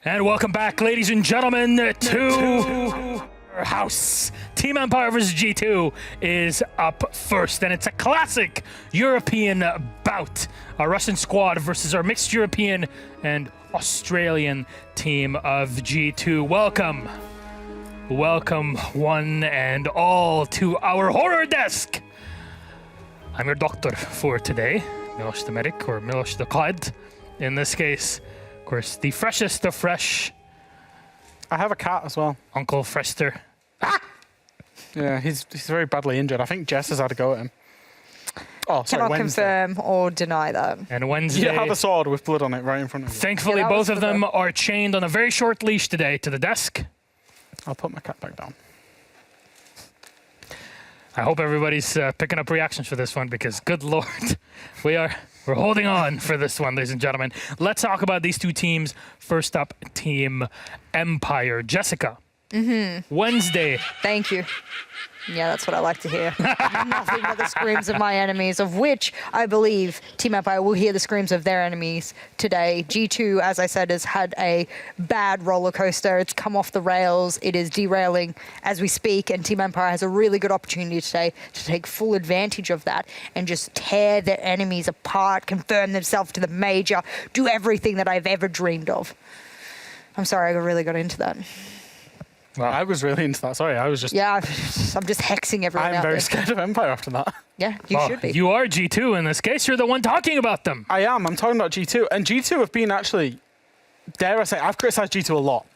And welcome back, ladies and gentlemen, to our house. Team Empire vs. G2 is up first, and it's a classic European bout. Our Russian squad versus our mixed European and Australian team of G2. Welcome one and all to our horror desk. I'm your doctor for today, Miloš the Medic, or Miloš the Clyde in this case. Of course, the freshest of fresh. I have a cat as well. Uncle Frester. Yeah, he's very badly injured. I think Jess has had a go at him. Oh, sorry, Cannot Wednesday. confirm or deny that. And Wednesday. You have a sword with blood on it right in front of you. Thankfully, Yeah, both of for them are chained on a very short leash today to the desk. I'll put my cat back down. I hope everybody's picking up reactions for this one because, good lord, we're holding on for this one, ladies and gentlemen. Let's talk about these two teams. First up, Team Empire. Jessica. Wednesday. Thank you. Yeah, that's what I like to hear. Nothing but the screams of my enemies, of which I believe Team Empire will hear the screams of their enemies today. G2, as I said, has had a bad roller coaster. It's come off the rails. It is derailing as we speak, and Team Empire has a really good opportunity today to take full advantage of that and just tear their enemies apart, confirm themselves to the major, do everything that I've ever dreamed of. I'm sorry, I really got into that. Wow. I was really into that. Sorry, I was just... Yeah, I'm just hexing everyone out I'm very there. scared of Empire after that. Yeah, you should be. You are G2 in this case. You're the one talking about them. I am. I'm talking about G2. And G2 have been actually... Dare I say... I've criticised G2 a lot.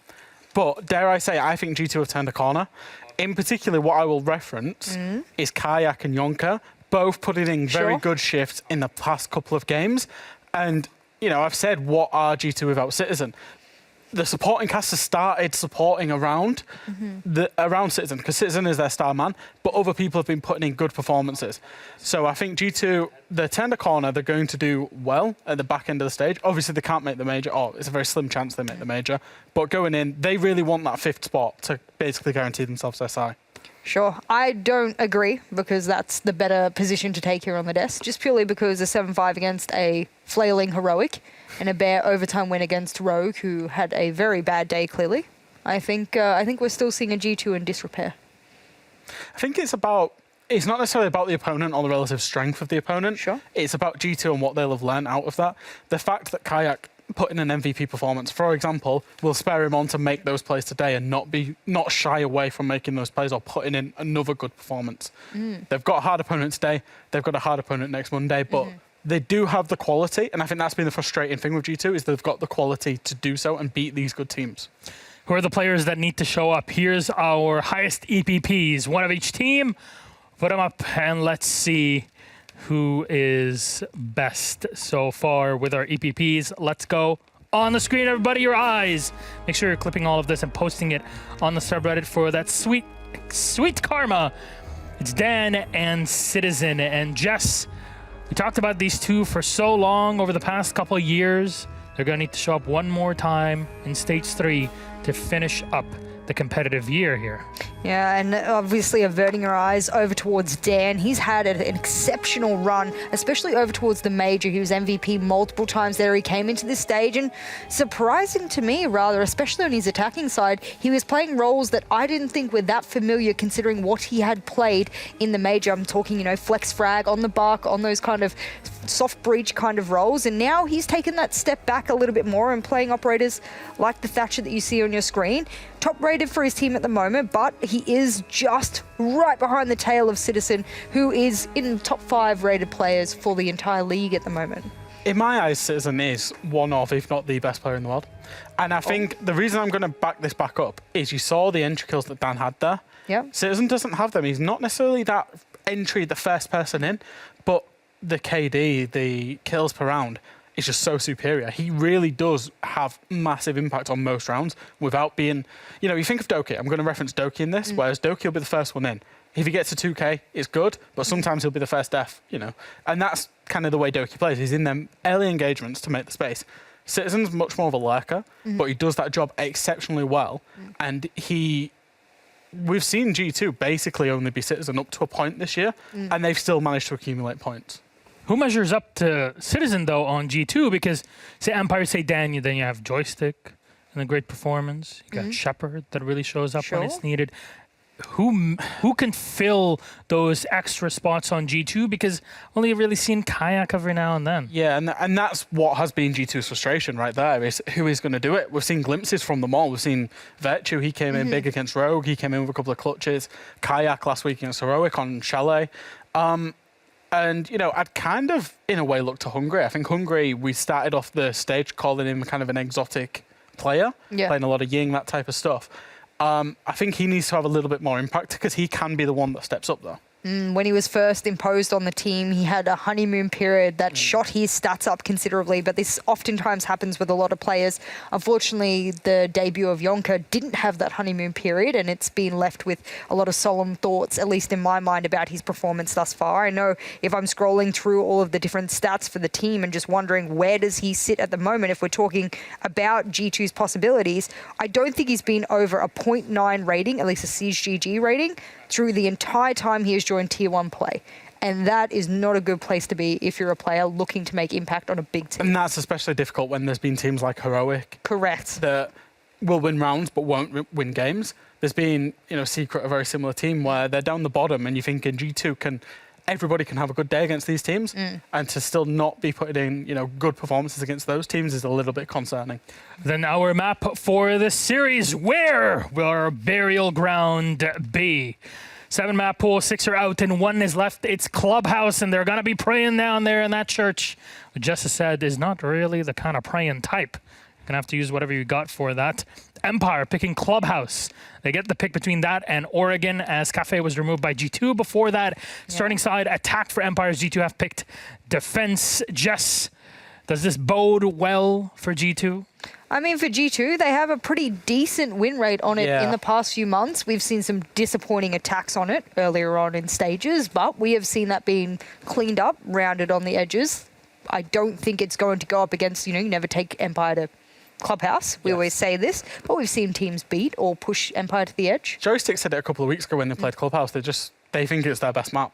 But dare I say, I think G2 have turned a corner. In particular, what I will reference is Kayak and Yonka, both putting in very good shifts in the past couple of games. And, you know, I've said, what are G2 without Citizen? The supporting cast has started supporting around Citizen, because Citizen is their star man, but other people have been putting in good performances. So I think G2, they turned a corner, they're going to do well at the back end of the stage. Obviously, they can't make the major, or it's a very slim chance they make the major, but going in, they really want that fifth spot to basically guarantee themselves SI. Sure. I don't agree, because that's the better position to take here on the desk, just purely because a 7-5 against a flailing Heroic and a bare overtime win against Rogue, who had a very bad day, clearly. I think we're still seeing a G2 in disrepair. I think it's not necessarily about the opponent or the relative strength of the opponent. Sure. It's about G2 and what they'll have learned out of that. The fact that Kayak put in an MVP performance, for example, will spur him on to make those plays today and not shy away from making those plays or putting in another good performance. They've got a hard opponent today. They've got a hard opponent next Monday, but they do have the quality, and I think that's been the frustrating thing with G2 is they've got the quality to do so and beat these good teams. Who are the players that need to show up? Here's our highest EPPs, one of each team. Put them up and let's see who is best so far with our EPPs. Let's go. On the screen, everybody, your eyes. Make sure you're clipping all of this and posting it on the subreddit for that sweet, sweet karma. It's Dan and Citizen and Jess. We talked about these two for so long over the past couple of years. They're going to need to show up one more time in Stage 3 to finish up the competitive year here. Yeah, and obviously averting your eyes over towards Dan. He's had an exceptional run, especially over towards the major. He was MVP multiple times there. He came into this stage, and surprising to me, rather, especially on his attacking side, he was playing roles that I didn't think were that familiar considering what he had played in the major. I'm talking, you know, flex frag, on the bark, on those kind of soft breach kind of roles, and now he's taken that step back a little bit more and playing operators like the Thatcher that you see on your screen. Top rated for his team at the moment, but he is just right behind the tail of Citizen, who is in the top 5 rated players for the entire league at the moment. In my eyes, Citizen is one of, if not the best player in the world. And I think the reason I'm going to back this back up is you saw the entry kills that Dan had there. Yeah. Citizen doesn't have them. He's not necessarily that entry, the first person in, but the KD, the kills per round, is just so superior. He really does have massive impact on most rounds without being... You know, you think of Doki. I'm going to reference Doki in this, whereas Doki will be the first one in. If he gets to 2K, it's good, but sometimes he'll be the first F, you know. And that's kind of the way Doki plays. He's in them early engagements to make the space. Citizen's much more of a lurker, but he does that job exceptionally well. And we've seen G2 basically only be Citizen up to a point this year, and they've still managed to accumulate points. Who measures up to Citizen, though, on G2? Because, say Empire, say Dan, then you have Joystick, and a great performance. You got Shepard that really shows up when Sure. it's needed. Who can fill those extra spots on G2? Because only really seen Kayak every now and then. Yeah, and that's what has been G2's frustration right there, is who is going to do it. We've seen glimpses from them all. We've seen Virtue, he came in big against Rogue, he came in with a couple of clutches. Kayak last week against Heroic on Chalet. And, you know, I'd kind of, in a way, look to Hungry. I think Hungry, we started off the stage calling him kind of an exotic player, playing a lot of Ying, that type of stuff. I think he needs to have a little bit more impact because he can be the one that steps up, though. When he was first imposed on the team, he had a honeymoon period that shot his stats up considerably, but this oftentimes happens with a lot of players. Unfortunately, the debut of Yonka didn't have that honeymoon period, and it's been left with a lot of solemn thoughts, at least in my mind, about his performance thus far. I know if I'm scrolling through all of the different stats for the team and just wondering where does he sit at the moment, if we're talking about G2's possibilities, I don't think he's been over a 0.9 rating, at least a CGG rating, through the entire time he has joined Tier 1 play. And that is not a good place to be if you're a player looking to make impact on a big team. And that's especially difficult when there's been teams like Heroic. Correct. That will win rounds but won't win games. There's been, you know, Secret, a very similar team where they're down the bottom and you think in G2 everybody can have a good day against these teams, and to still not be putting in, you know, good performances against those teams is a little bit concerning. Then our map for the series, where will our burial ground be? 7-map pool, 6 are out, and 1 is left. It's Clubhouse, and they're going to be praying down there in that church. What Jessa said is not really the kind of praying type. You're going to have to use whatever you got for that. Empire picking Clubhouse. They get the pick between that and Oregon, as Cafe was removed by G2. Before that, starting side attack for Empire's G2 have picked defense. Jess, does this bode well for G2? I mean, for G2, they have a pretty decent win rate on it in the past few months. We've seen some disappointing attacks on it earlier on in stages, but we have seen that being cleaned up, rounded on the edges. I don't think it's going to go up against, you know, you never take Empire to Clubhouse. We always say this, but we've seen teams beat or push Empire to the edge. Joystick said it a couple of weeks ago when they played Clubhouse. They think it's their best map.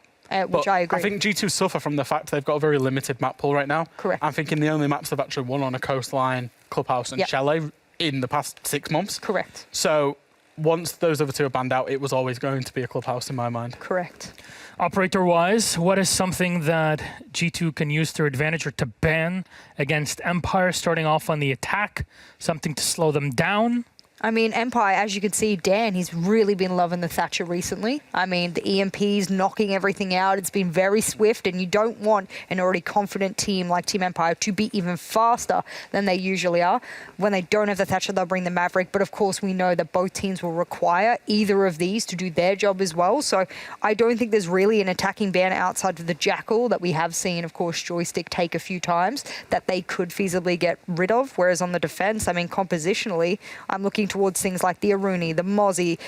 Which I agree. I think G2 suffer from the fact they've got a very limited map pool right now. Correct. I'm thinking the only maps they've actually won on a Coastline, Clubhouse and Chalet in the past 6 months. Correct. So once those other two are banned out, it was always going to be a Clubhouse in my mind. Correct. Operator-wise, what is something that G2 can use to their advantage or to ban against Empire starting off on the attack? Something to slow them down? I mean, Empire, as you can see, Dan, he's really been loving the Thatcher recently. I mean, the EMP's knocking everything out. It's been very swift, and you don't want an already confident team like Team Empire to be even faster than they usually are. When they don't have the Thatcher, they'll bring the Maverick. But of course, we know that both teams will require either of these to do their job as well. So I don't think there's really an attacking ban outside of the Jackal that we have seen, of course, Joystick take a few times that they could feasibly get rid of. Whereas on the defense, I mean, compositionally, I'm looking towards things like the Aruni, the Mozzie.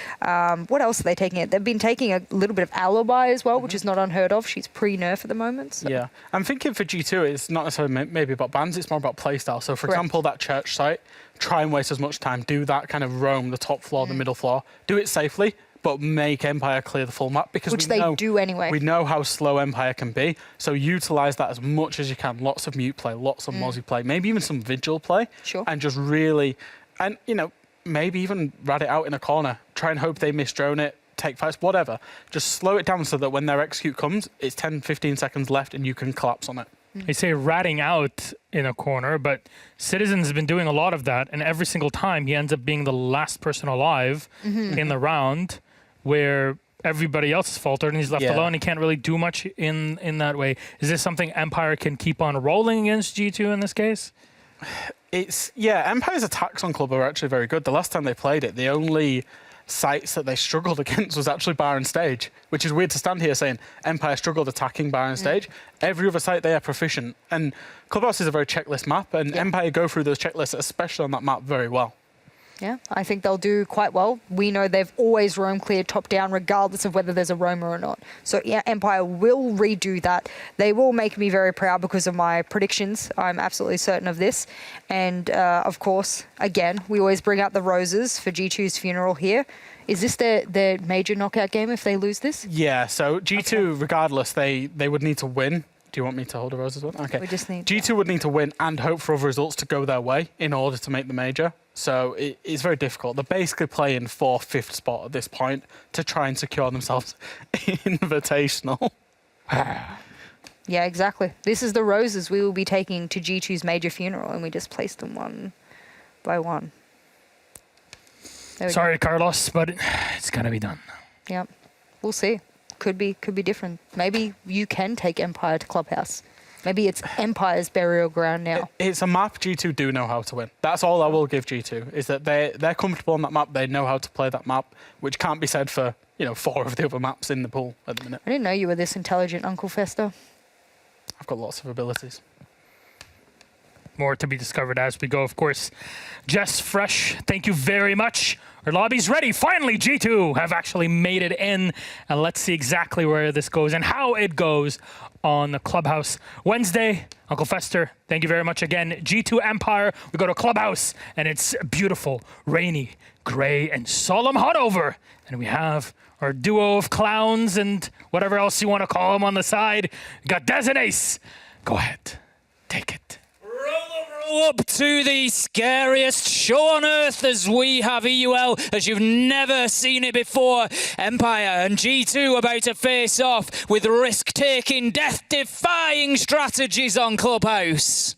What else are they taking it? They've been taking a little bit of Alibi as well, which is not unheard of. She's pre-nerf at the moment. So. Yeah. I'm thinking for G2, it's not necessarily maybe about bans, it's more about playstyle. So, for example, that church site, try and waste as much time, do that kind of roam, the top floor, the middle floor, do it safely, but make Empire clear the full map, because which they do anyway. We know how slow Empire can be, so utilize that as much as you can. Lots of mute play, lots of Mozzie play, maybe even some vigil play, and just really, and you know, maybe even rat it out in a corner. Try and hope they misdrone it, take fights, whatever. Just slow it down so that when their execute comes, it's 10, 15 seconds left and you can collapse on it. They say ratting out in a corner, but Citizen has been doing a lot of that, and every single time he ends up being the last person alive in the round, where everybody else is faltered and he's left alone. He can't really do much in that way. Is this something Empire can keep on rolling against G2 in this case? Empire's attacks on Club are actually very good. The last time they played it, the only sites that they struggled against was actually bar and stage, which is weird to stand here saying Empire struggled attacking bar and stage. Every other site they are proficient, and Clubhouse is a very checklist map, and Empire go through those checklists, especially on that map, very well. Yeah, I think they'll do quite well. We know they've always roam clear top down, regardless of whether there's a roamer or not. So yeah, Empire will redo that. They will make me very proud because of my predictions. I'm absolutely certain of this. And of course, again, we always bring out the roses for G2's funeral here. Is this their major knockout game if they lose this? Yeah, so G2, regardless, they would need to win. Do you want me to hold a rose as well? Okay. We just need G2 would need to win and hope for other results to go their way in order to make the major. So it's very difficult. They're basically playing for 5th spot at this point to try and secure themselves invitational. Yeah, exactly. This is the roses we will be taking to G2's major funeral, and we just placed them one by one. Sorry, Carlos, but it's gonna be done. Yep. We'll see. Could be different. Maybe you can take Empire to Clubhouse. Maybe it's Empire's burial ground now. It's a map G2 do know how to win. That's all I will give G2, is that they're comfortable on that map. They know how to play that map, which can't be said for, 4 of the other maps in the pool at the minute. I didn't know you were this intelligent, Uncle Fester. I've got lots of abilities. More to be discovered as we go, of course. Jess Fresh, thank you very much. Our lobby's ready. Finally, G2 have actually made it in. And let's see exactly where this goes and how it goes on the Clubhouse Wednesday. Uncle Fester, thank you very much again. G2 Empire, we go to Clubhouse, and it's beautiful, rainy, gray, and solemn hot over. And we have our duo of clowns and whatever else you want to call them on the side. We got Des and Ace. Go ahead, take it. Roll up to the scariest show on earth as we have EUL, as you've never seen it before. Empire and G2 about to face off with risk-taking, death-defying strategies on Clubhouse.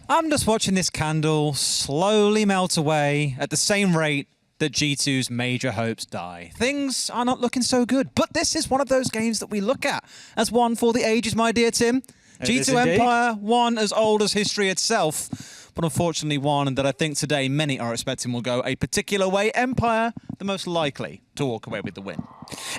I'm just watching this candle slowly melt away at the same rate that G2's major hopes die. Things are not looking so good, but this is one of those games that we look at as one for the ages, my dear Tim. G2 Empire, one as old as history itself, but unfortunately one that I think today many are expecting will go a particular way. Empire, the most likely to walk away with the win.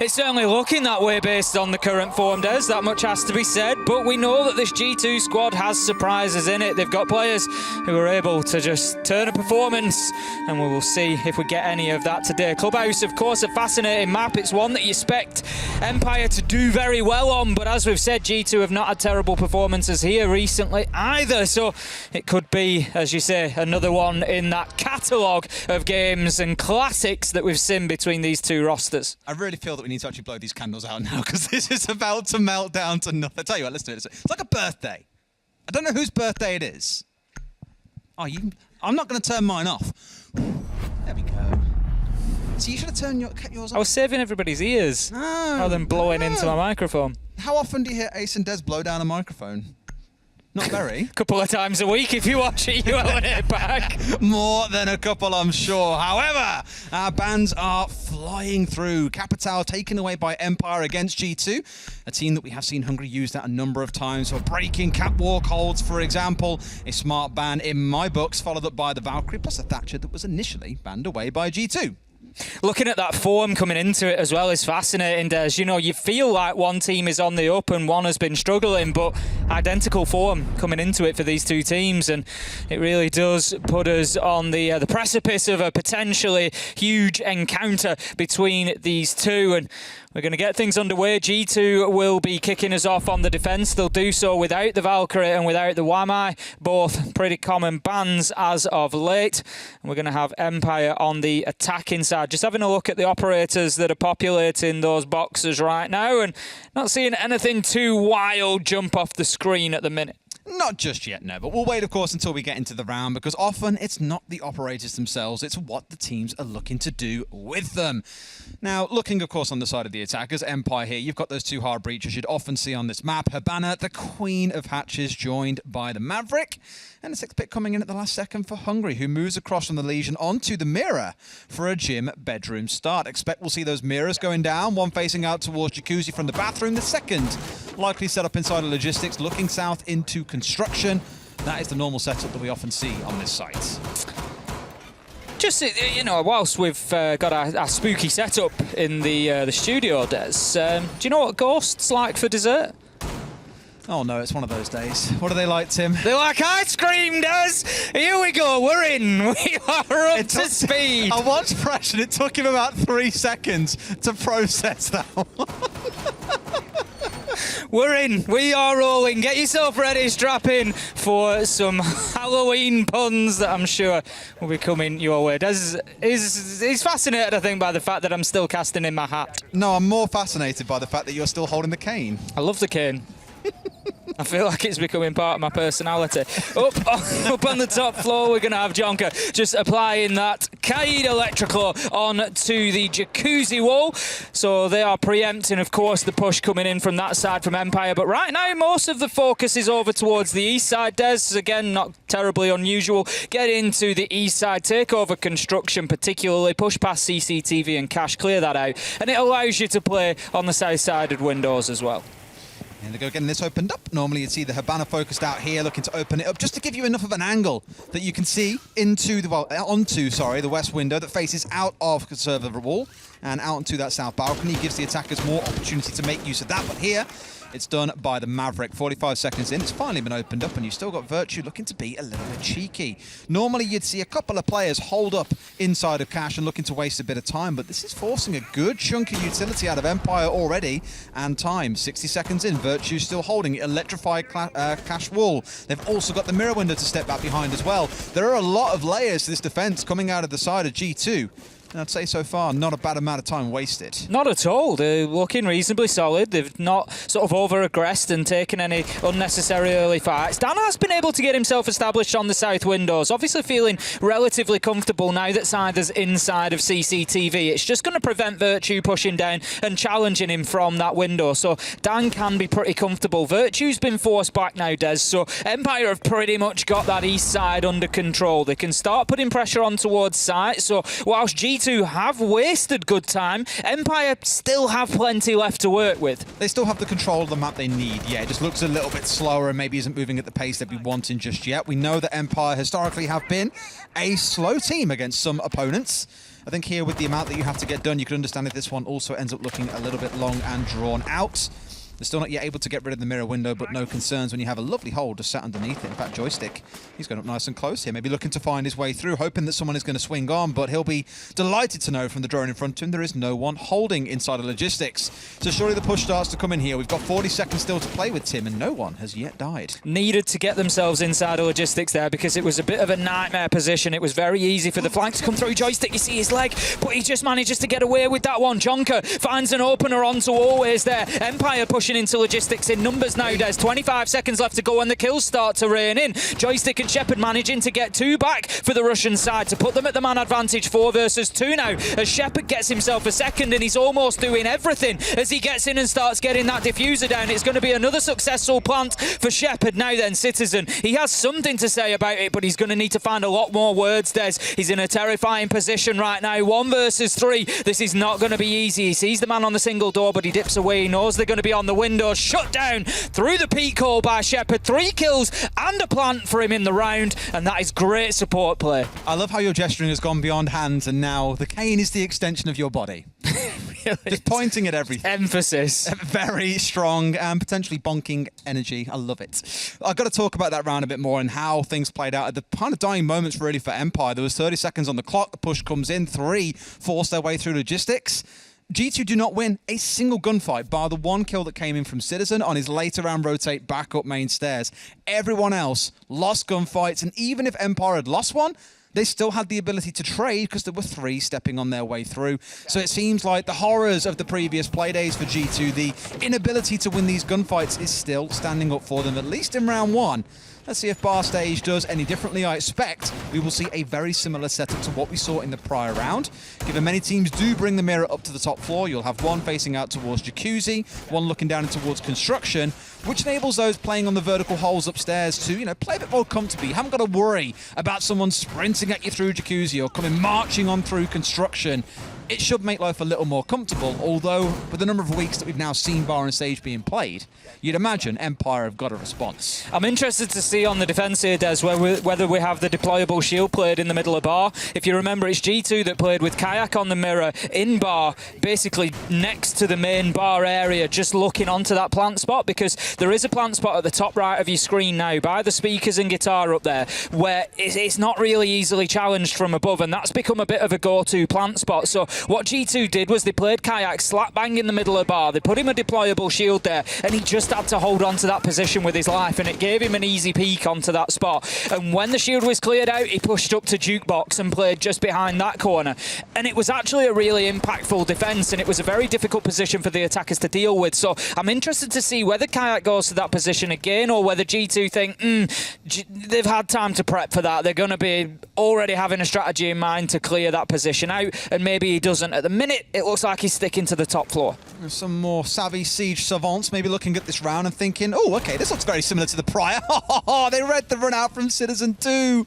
It's certainly looking that way based on the current form, Des. That much has to be said. But we know that this G2 squad has surprises in it. They've got players who are able to just turn a performance, and we will see if we get any of that today. Clubhouse, of course, a fascinating map. It's one that you expect Empire to do very well on. But as we've said, G2 have not had terrible performances here recently either. So it could be, as you say, another one in that catalogue of games and classics that we've seen between these two rosters. I really feel that we need to actually blow these candles out now, because this is about to melt down to nothing. I tell you what, let's do it. It's like a birthday. I don't know whose birthday it is. Oh, I'm not going to turn mine off. There we go. So you should have turned yours off. I was saving everybody's ears rather than blowing into my microphone. How often do you hear Ace and Des blow down a microphone? Not very. A couple of times a week if you watch it, you own it back. More than a couple, I'm sure. However, our bands are flying through. Capital taken away by Empire against G2, a team that we have seen Hungary use that a number of times for breaking catwalk holds, for example. A smart ban in my books, followed up by the Valkyrie, plus a Thatcher that was initially banned away by G2. Looking at that form coming into it as well is fascinating, Des. You know, you feel like one team is on the up and one has been struggling, but identical form coming into it for these two teams, and it really does put us on the precipice of a potentially huge encounter between these two. And we're going to get things underway. G2 will be kicking us off on the defence. They'll do so without the Valkyrie and without the Wamai, both pretty common bans as of late. And we're going to have Empire on the attacking side. Just having a look at the operators that are populating those boxes right now, and not seeing anything too wild jump off the screen at the minute. Not just yet, no, but we'll wait, of course, until we get into the round, because often it's not the operators themselves, it's what the teams are looking to do with them. Now, looking, of course, on the side of the attackers, Empire here, you've got those two hard breaches you'd often see on this map. Habana, the Queen of Hatches, joined by the Maverick, and a 6th pick coming in at the last second for Hungary, who moves across from the Legion onto the Mirror for a gym bedroom start. Expect we'll see those mirrors going down, one facing out towards Jacuzzi from the bathroom, the second likely set up inside of logistics, looking south into construction. That is the normal setup that we often see on this site. Just, you know, whilst we've got our spooky setup in the studio, Des, do you know what Ghost's like for dessert? Oh no, it's one of those days. What are they like, Tim? They like ice cream, Des! Here we go, we're in! We are up to speed! I watched Fresh and it took him about 3 seconds to process that one. We're in, we are rolling. Get yourself ready, strap in for some Halloween puns that I'm sure will be coming your way. Des is fascinated, I think, by the fact that I'm still casting in my hat. No, I'm more fascinated by the fact that you're still holding the cane. I love the cane. I feel like it's becoming part of my personality. Up on the top floor, we're going to have Jonker just applying that Kaid Electrical onto the jacuzzi wall. So they are preempting, of course, the push coming in from that side from Empire. But right now, most of the focus is over towards the east side. Des, again, not terribly unusual. Get into the east side, take over construction particularly, push past CCTV and Cash, clear that out. And it allows you to play on the south-sided windows as well. And they go getting this opened up. Normally you'd see the Habana focused out here, looking to open it up just to give you enough of an angle that you can see onto the west window that faces out of conservative wall and out onto that south balcony. Gives the attackers more opportunity to make use of that. But here, it's done by the Maverick. 45 seconds in, it's finally been opened up, and you've still got Virtue looking to be a little bit cheeky. Normally, you'd see a couple of players hold up inside of Cash and looking to waste a bit of time, but this is forcing a good chunk of utility out of Empire already, and time. 60 seconds in, Virtue still holding electrified Cash wall. They've also got the mirror window to step back behind as well. There are a lot of layers to this defense coming out of the side of G2. And I'd say so far, not a bad amount of time wasted. Not at all. They're looking reasonably solid. They've not sort of over-aggressed and taken any unnecessary early fights. Dan has been able to get himself established on the south windows, obviously feeling relatively comfortable now that Sider's inside of CCTV. It's just going to prevent Virtue pushing down and challenging him from that window. So Dan can be pretty comfortable. Virtue's been forced back now, Des, so Empire have pretty much got that east side under control. They can start putting pressure on towards site. So whilst G2 have wasted good time, Empire still have plenty left to work with. They still have the control of the map they need. Yeah, it just looks a little bit slower and maybe isn't moving at the pace they'd be wanting just yet. We know that Empire historically have been a slow team against some opponents. I think here with the amount that you have to get done, you can understand if this one also ends up looking a little bit long and drawn out. They're still not yet able to get rid of the mirror window, but no concerns when you have a lovely hole just sat underneath it. In fact, Joystick, he's going up nice and close here, maybe looking to find his way through, hoping that someone is going to swing on, but he'll be delighted to know from the drone in front of him there is no one holding inside of logistics. So surely the push starts to come in here. We've got 40 seconds still to play with Tim, and no one has yet died. Needed to get themselves inside of logistics there because it was a bit of a nightmare position. It was very easy for the flank to come through. Joystick, you see his leg, but he just manages to get away with that one. Jonker finds an opener onto Always there. Empire pushing into logistics in numbers now. There's 25 seconds left to go and the kills start to rain in. Joystick and Shepard managing to get two back for the Russian side to put them at the man advantage 4 versus 2 now, as Shepard gets himself a second and he's almost doing everything as he gets in and starts getting that diffuser down. It's going to be another successful plant for Shepard now then. Citizen, he has something to say about it, but he's going to need to find a lot more words, Des. He's in a terrifying position right now. 1 versus 3. This is not going to be easy. He sees the man on the single door, but he dips away. He knows they're going to be on the window. Shut down through the peak hole by Shepard. 3 kills and a plant for him in the round, and that is great support play. I love how your gesturing has gone beyond hands, and now the cane is the extension of your body. Really? Just pointing at everything. Emphasis. Very strong and potentially bonking energy. I love it. I've got to talk about that round a bit more and how things played out at the kind of dying moments really for Empire. There was 30 seconds on the clock. The push comes in. 3 force their way through logistics. G2 do not win a single gunfight, bar the 1 kill that came in from Citizen on his later round rotate back up main stairs. Everyone else lost gunfights, and even if Empire had lost one, they still had the ability to trade because there were 3 stepping on their way through. So it seems like the horrors of the previous Playdays for G2, the inability to win these gunfights is still standing up for them, at least in round 1. Let's see if Bar Stage does any differently. I expect we will see a very similar setup to what we saw in the prior round. Given many teams do bring the mirror up to the top floor, you'll have one facing out towards Jacuzzi, one looking down towards construction, which enables those playing on the vertical holes upstairs to, play a bit more comfortably. You haven't got to worry about someone sprinting at you through Jacuzzi or coming marching on through construction. It should make life a little more comfortable, although with the number of weeks that we've now seen Bar and Stage being played, you'd imagine Empire have got a response. I'm interested to see on the defence here, Des, whether we have the deployable shield played in the middle of Bar. If you remember, it's G2 that played with Kayak on the mirror in Bar, basically next to the main Bar area, just looking onto that plant spot, because there is a plant spot at the top right of your screen now by the speakers and guitar up there, where it's not really easily challenged from above, and that's become a bit of a go-to plant spot. So what G2 did was they played Kayak slap bang in the middle of the bar. They put him a deployable shield there, and he just had to hold on to that position with his life, and it gave him an easy peek onto that spot. And when the shield was cleared out, he pushed up to Jukebox and played just behind that corner. And it was actually a really impactful defense, and it was a very difficult position for the attackers to deal with. So I'm interested to see whether Kayak goes to that position again, or whether G2 think, they've had time to prep for that. They're going to be already having a strategy in mind to clear that position out, and maybe he doesn't. At the minute, it looks like he's sticking to the top floor. Some more savvy Siege savants maybe looking at this round and thinking, oh, okay, this looks very similar to the prior. They read the run out from Citizen 2.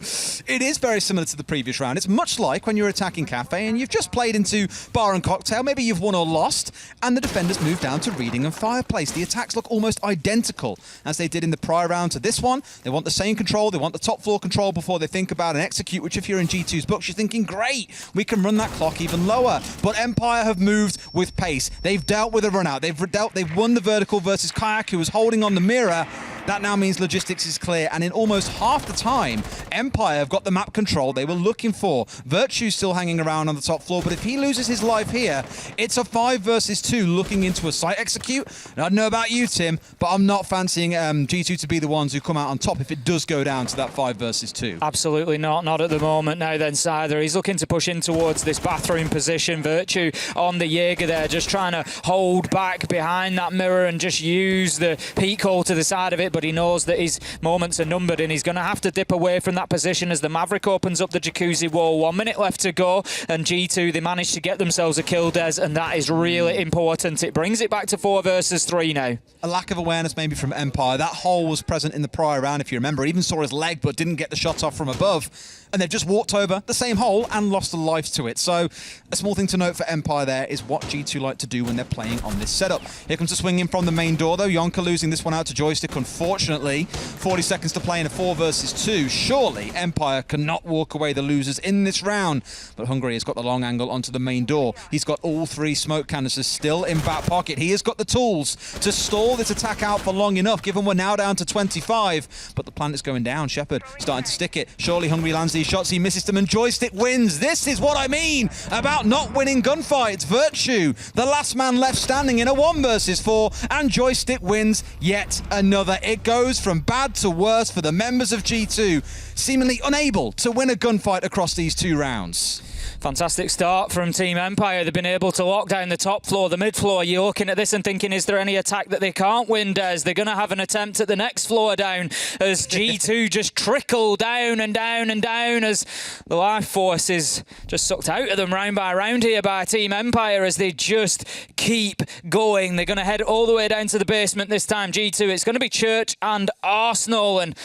It is very similar to the previous round. It's much like when you're attacking Cafe and you've just played into Bar and Cocktail. Maybe you've won or lost, and the defenders move down to Reading and Fireplace. The attacks look almost identical as they did in the prior round to this one. They want the same control. They want the top floor control before they think about and execute, which if you're in G2's books, you're thinking, great, we can run that clock even lower. But Empire have moved with pace. They've dealt with a run out. They've won the vertical versus Kayak, who was holding on the mirror. That now means logistics is clear, and in almost half the time, Empire have got the map control they were looking for. Virtue's still hanging around on the top floor, but if he loses his life here, it's a 5 versus 2 looking into a site execute. And I don't know about you, Tim, but I'm not fancying G2 to be the ones who come out on top if it does go down to that 5 versus 2. Absolutely not at the moment. Now then, Scyther, he's looking to push in towards this bathroom position. Virtue on the Jaeger there, just trying to hold back behind that mirror and just use the peak hole to the side of it, but he knows that his moments are numbered, and he's going to have to dip away from that position as the Maverick opens up the jacuzzi wall. 1 minute left to go, and G2, they managed to get themselves a kill, Des, and that is really important. It brings it back to 4 versus 3 now. A lack of awareness maybe from Empire. That hole was present in the prior round, if you remember. Even saw his leg, but didn't get the shot off from above. And they've just walked over the same hole and lost a life to it. So a small thing to note for Empire there is what G2 like to do when they're playing on this setup. Here comes a swing in from the main door, though. Yonka losing this one out to Joystick, unfortunately. 40 seconds to play in a 4 versus 2. Surely Empire cannot walk away the losers in this round. But Hungry has got the long angle onto the main door. He's got all 3 smoke canisters still in back pocket. He has got the tools to stall this attack out for long enough, given we're now down to 25. But the plant is going down. Shepard starting to stick it. Surely Hungry lands these shots. He misses them, and Joystick wins. This is what I mean about not winning gunfights. Virtue, the last man left standing in a 1 versus 4, and Joystick wins yet another. It goes from bad to worse for the members of G2, seemingly unable to win a gunfight across these 2 rounds. Fantastic start from Team Empire. They've been able to lock down the top floor, the mid floor. You're looking at this and thinking, is there any attack that they can't win, Des? They're going to have an attempt at the next floor down as G2 just trickle down and down and down as the life force is just sucked out of them round by round here by Team Empire as they just keep going. They're going to head all the way down to the basement this time, G2. It's going to be Church and Arsenal, and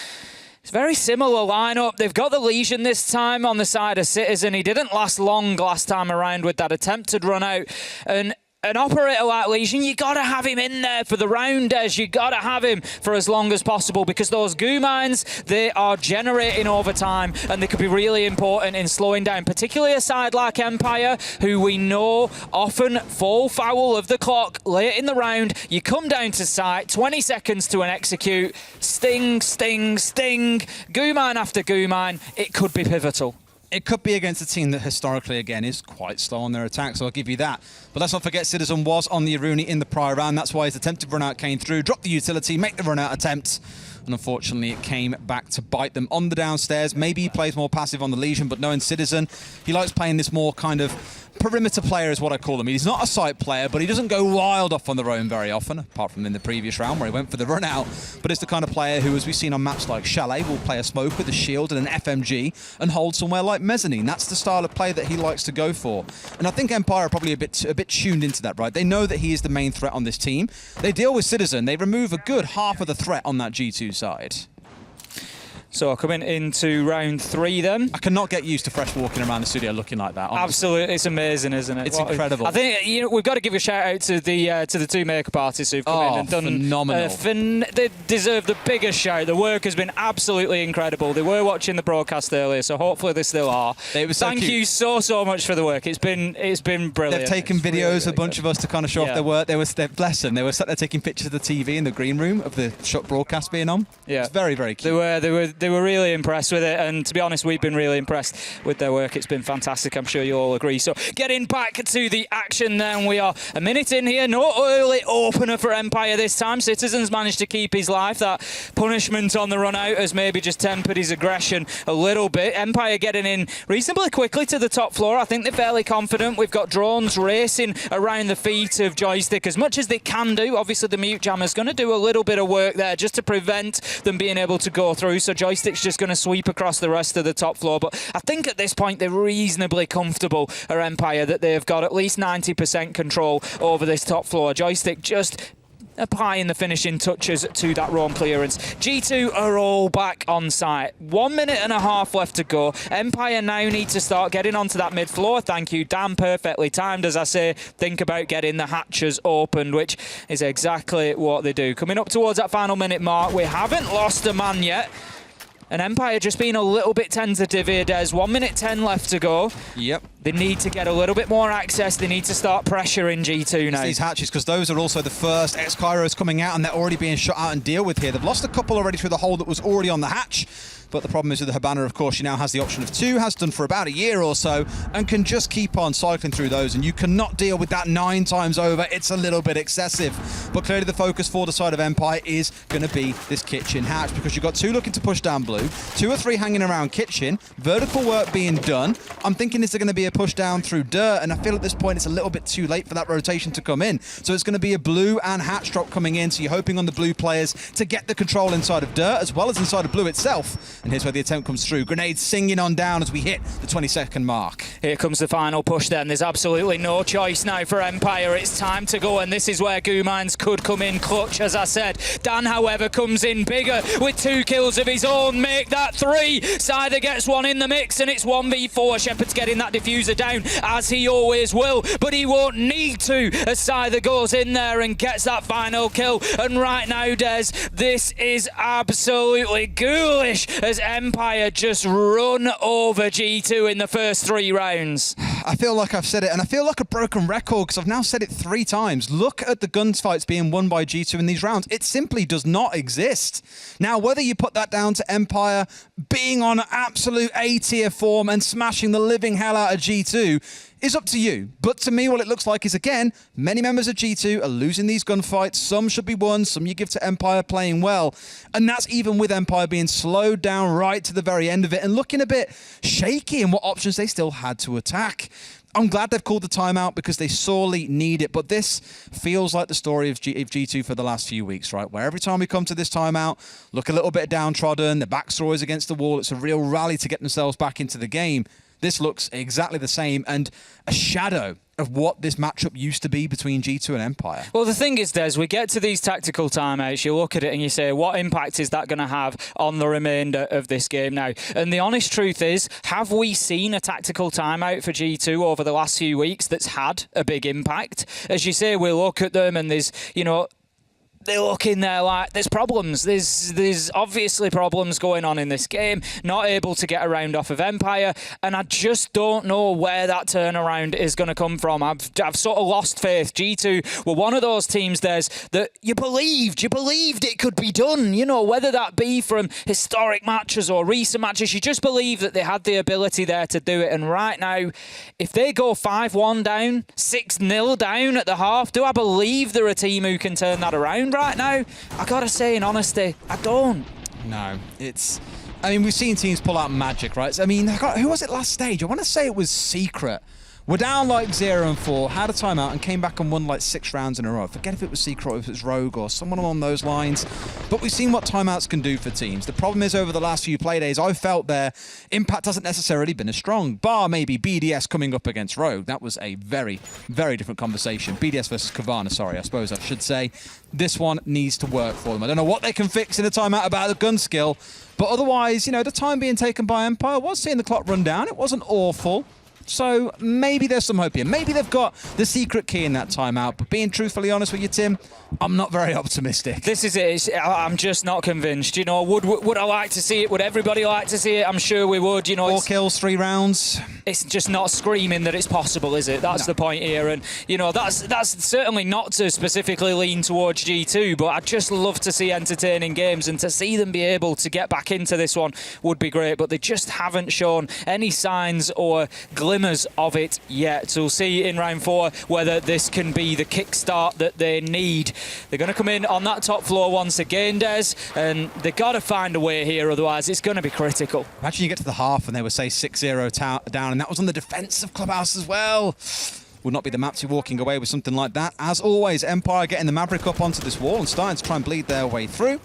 it's a very similar lineup. They've got the Legion this time on the side of Citizen. He didn't last long last time around with that attempted run out. And an operator like Legion, you got to have him in there for the round, Des. You got to have him for as long as possible because those goo mines, they are generating over time and they could be really important in slowing down, particularly a side like Empire, who we know often fall foul of the clock late in the round. You come down to site, 20 seconds to an execute, sting, sting, sting, goo mine after goo mine. It could be pivotal. It could be against a team that historically, again, is quite slow on their attack, so I'll give you that. But let's not forget Citizen was on the Aruni in the prior round. That's why his attempted run-out came through, dropped the utility, make the run-out attempt. And unfortunately, it came back to bite them on the downstairs. Maybe he plays more passive on the Legion, but knowing Citizen, he likes playing this more kind of perimeter player is what I call him. He's not a site player, but he doesn't go wild off on the roam very often, apart from in the previous round where he went for the run out. But it's the kind of player who, as we've seen on maps like Chalet, will play a smoke with a shield and an FMG and hold somewhere like Mezzanine. That's the style of play that he likes to go for. And I think Empire are probably a bit tuned into that, right? They know that he is the main threat on this team. They deal with Citizen. They remove a good half of the threat on that G2 side. So coming into round 3 then. I cannot get used to Fresh walking around the studio looking like that. Honestly. Absolutely, it's amazing, isn't it? It's incredible. I think we've got to give a shout out to the 2 makeup artists who've come in and done phenomenal. They deserve the biggest shout. The work has been absolutely incredible. They were watching the broadcast earlier, so hopefully they still are. Thank you so much for the work. It's been brilliant. They've taken videos, a bunch of us to kind of show off their work. Bless them. They were sat there taking pictures of the TV in the green room of the shot broadcast being on. Yeah, it's very, very cute. They were They were really impressed with it, and to be honest, we've been really impressed with their work. It's been fantastic. I'm sure you all agree. So getting back to the action then, we are a minute in here. No early opener for Empire this time. Citizens managed to keep his life. That punishment on the run out has maybe just tempered his aggression a little bit. Empire getting in reasonably quickly to the top floor. I think they're fairly confident. We've got drones racing around the feet of Joystick as much as they can do. Obviously, the mute jammer's going to do a little bit of work there just to prevent them being able to go through. So Joystick's just going to sweep across the rest of the top floor. But I think at this point, they're reasonably comfortable, are Empire, that they've got at least 90% control over this top floor. Joystick just applying the finishing touches to that roam clearance. G2 are all back on site. 1 minute and a half left to go. Empire now need to start getting onto that mid floor. Thank you, Dan. Perfectly timed, as I say. Think about getting the hatches opened, which is exactly what they do. Coming up towards that final minute mark, we haven't lost a man yet. And Empire just being a little bit tentative here, Des. 1 minute 10 left to go. Yep. They need to get a little bit more access. They need to start pressuring G2 now. These hatches, because those are also the first X-Kairos coming out, and they're already being shot out and deal with here. They've lost a couple already through the hole that was already on the hatch. But the problem is with the Hibana, of course, she now has the option of 2, has done for about a year or so, and can just keep on cycling through those. And you cannot deal with that 9 times over. It's a little bit excessive. But clearly the focus for the side of Empire is going to be this kitchen hatch, because you've got 2 looking to push down blue, 2 or 3 hanging around kitchen, vertical work being done. I'm thinking, is there going to be a push down through dirt? And I feel at this point it's a little bit too late for that rotation to come in. So it's going to be a blue and hatch drop coming in. So you're hoping on the blue players to get the control inside of dirt as well as inside of blue itself. And here's where the attempt comes through. Grenades singing on down as we hit the 20-second mark. Here comes the final push then. There's absolutely no choice now for Empire. It's time to go, and this is where Goomines could come in clutch, as I said. Dan, however, comes in bigger with 2 kills of his own. Make that 3. Scyther gets 1 in the mix, and it's 1v4. Shepard's getting that diffuser down, as he always will, but he won't need to as Scyther goes in there and gets that final kill. And right now, Des, this is absolutely ghoulish as Empire just run over G2 in the first 3 rounds. I feel like I've said it, and I feel like a broken record because I've now said it 3 times. Look at the gunfights being won by G2 in these rounds. It simply does not exist. Now, whether you put that down to Empire being on absolute A-tier form and smashing the living hell out of G2 is up to you. But to me, what it looks like is, again, many members of G2 are losing these gunfights. Some should be won, some you give to Empire playing well. And that's even with Empire being slowed down right to the very end of it and looking a bit shaky in what options they still had to attack. I'm glad they've called the timeout because they sorely need it. But this feels like the story of G2 for the last few weeks, right? Where every time we come to this timeout, look a little bit downtrodden, the backs are always against the wall. It's a real rally to get themselves back into the game. This looks exactly the same and a shadow of what this matchup used to be between G2 and Empire. Well, the thing is, Des, we get to these tactical timeouts, you look at it and you say, what impact is that going to have on the remainder of this game now? And the honest truth is, have we seen a tactical timeout for G2 over the last few weeks that's had a big impact? As you say, we look at them and there's, you know, they look in there like there's problems. There's obviously problems going on in this game. Not able to get around off of Empire, and I just don't know where that turnaround is going to come from. I've sort of lost faith. G2 were one of those teams, that you believed it could be done. You know, whether that be from historic matches or recent matches, you just believe that they had the ability there to do it. And right now, if they go 5-1 down, 6-0 down at the half, do I believe they're a team who can turn that around? Right now, I gotta say, in honesty, I don't. No, I mean, we've seen teams pull out magic, right? I mean, who was it last stage? I want to say it was Secret. We're down like 0-4, had a timeout, and came back and won like 6 rounds in a row. Forget if it was Secret or if it was Rogue or someone along those lines. But we've seen what timeouts can do for teams. The problem is, over the last few Playdays, I've felt their impact hasn't necessarily been as strong. Bar maybe BDS coming up against Rogue. That was a very, very different conversation. BDS versus Kavana, sorry, I suppose I should say. This one needs to work for them. I don't know what they can fix in a timeout about the gun skill, but otherwise, you know, the time being taken by Empire was seeing the clock run down. It wasn't awful. So maybe there's some hope here. Maybe they've got the secret key in that timeout. But being truthfully honest with you, Tim, I'm not very optimistic. This is it. I'm just not convinced. You know, would I like to see it? Would everybody like to see it? I'm sure we would. You know, 4 kills, 3 rounds. It's just not screaming that it's possible, is it? That's the point here. And, you know, that's certainly not to specifically lean towards G2, but I'd just love to see entertaining games, and to see them be able to get back into this one would be great. But they just haven't shown any signs or glimmers of it yet. So we'll see in round 4 whether this can be the kickstart that they need. They're going to come in on that top floor once again, Des, and they've got to find a way here, otherwise it's going to be critical. Imagine you get to the half and they were, say, 6-0 down, and that was on the defensive clubhouse as well. Would not be the map to walking away with something like that. As always, Empire getting the Maverick up onto this wall and starting to try and bleed their way through.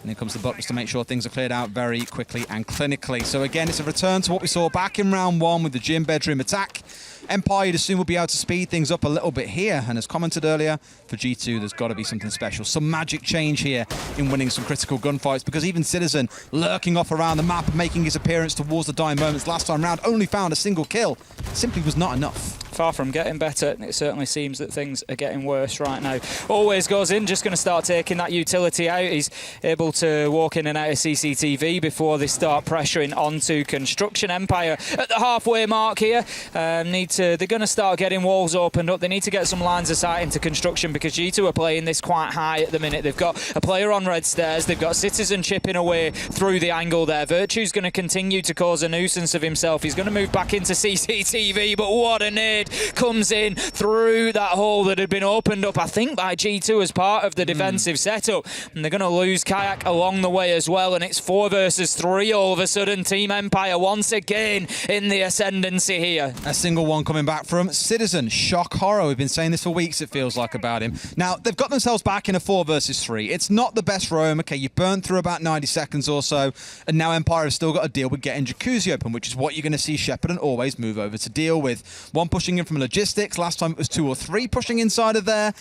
And here comes the Butlers to make sure things are cleared out very quickly and clinically. So again, it's a return to what we saw back in round 1 with the gym bedroom attack. Empire, you'd assume, will be able to speed things up a little bit here. And as commented earlier, for G2, there's got to be something special. Some magic change here in winning some critical gunfights, because even Citizen lurking off around the map and making his appearance towards the dying moments last time round only found a single kill. Simply was not enough. Far from getting better. It certainly seems that things are getting worse right now. Always goes in, just going to start taking that utility out. He's able to walk in and out of CCTV before they start pressuring onto construction. Empire at the halfway mark here. They're going to start getting walls opened up. They need to get some lines of sight into construction, because G2 are playing this quite high at the minute. They've got a player on red stairs. They've got Citizen chipping away through the angle there. Virtue's going to continue to cause a nuisance of himself. He's going to move back into CCTV, but what a nade comes in through that hole that had been opened up, I think, by G2 as part of the defensive setup. And they're going to lose Kayak along the way as well, and it's 4 versus 3 all of a sudden. Team Empire once again in the ascendancy here. A single one coming back from Citizen. Shock horror. We've been saying this for weeks, it feels like, about him. Now, they've got themselves back in a 4 versus 3. It's not the best roam. Okay, you've burned through about 90 seconds or so, and now Empire have still got to deal with getting Jacuzzi open, which is what you're going to see Shepard and Always move over to deal with. One pushing in from logistics. Last time it was 2 or 3 pushing inside of there.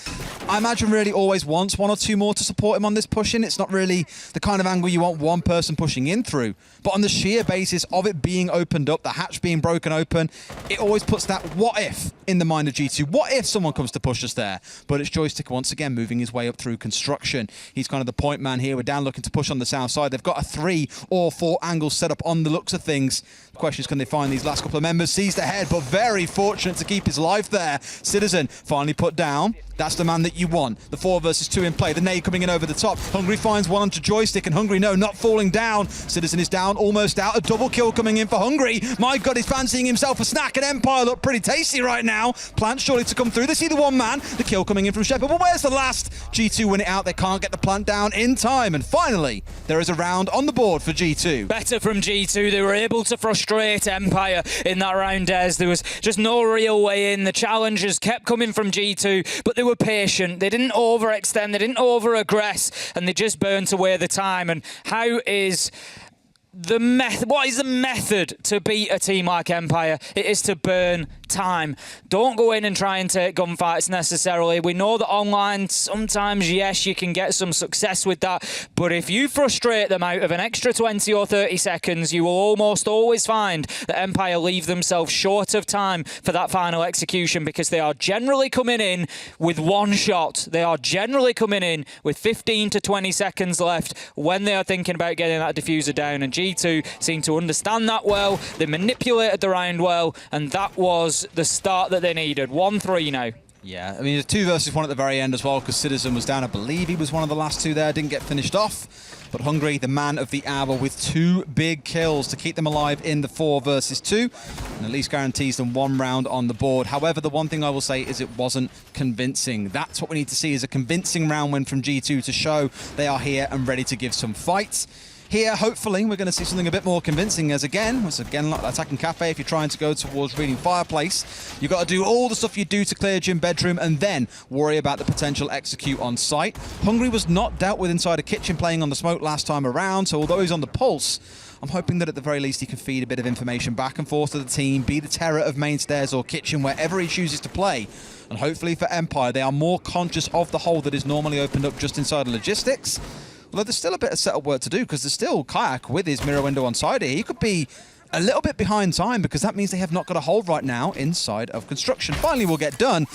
I imagine really Always wants 1 or 2 more to support him on this push-in. It's not really the kind of angle you want one person pushing in through. But on the sheer basis of it being opened up, the hatch being broken open, it always puts that what if in the mind of G2. What if someone comes to push us there? But it's Joystick once again moving his way up through construction. He's kind of the point man here. We're down looking to push on the south side. They've got a 3 or 4 angles set up on the looks of things. The question is, can they find these last couple of members? Seized ahead, but very fortunate to keep his life there. Citizen finally put down. That's the man that you want. The 4 versus 2 in play. The nade coming in over the top. Hungry finds one onto Joystick, and Hungry, no, not falling down. Citizen is down, almost out. A double kill coming in for Hungry. My God, he's fancying himself a snack, and Empire look pretty tasty right now. Plant surely to come through. They see the one man. The kill coming in from Shepard, but where's the last? G2 win it out. They can't get the plant down in time, and finally, there is a round on the board for G2. Better from G2. They were able to frustrate Empire in that round, Des. There was just no real way in. The challenges kept coming from G2, but they were patient. They didn't overextend. They didn't over-aggress, and they just burnt away the time. And how is the method? What is the method to beat a team like Empire? It is to burn time. Don't go in and try and take gunfights necessarily. We know that online, sometimes, yes, you can get some success with that, but if you frustrate them out of an extra 20 or 30 seconds, you will almost always find that Empire leave themselves short of time for that final execution, because they are generally coming in with one shot. They are generally coming in with 15 to 20 seconds left when they are thinking about getting that diffuser down, and G2 seem to understand that well. They manipulated the round well, and that was the start that they needed. 1-3 now. Yeah, I mean, there's 2 versus 1 at the very end as well, because Citizen was down. I believe he was one of the last 2 there, didn't get finished off. But Hungry, the man of the hour, with 2 big kills to keep them alive in the 4 versus 2, and at least guarantees them 1 round on the board. However, the one thing I will say is it wasn't convincing. That's what we need to see, is a convincing round win from G2 to show they are here and ready to give some fight. Here, hopefully, we're going to see something a bit more convincing, as again, it's again like attacking Cafe. If you're trying to go towards reading Fireplace, you've got to do all the stuff you do to clear gym bedroom and then worry about the potential execute on site. Hungry was not dealt with inside a kitchen playing on the smoke last time around, so although he's on the pulse, I'm hoping that at the very least he can feed a bit of information back and forth to the team, be the terror of main stairs or kitchen, wherever he chooses to play. And hopefully for Empire, they are more conscious of the hole that is normally opened up just inside of logistics. Although there's still a bit of setup work to do, because there's still Kayak with his mirror window on side here. He could be a little bit behind time because that means they have not got a hold right now inside of construction. Finally will get done,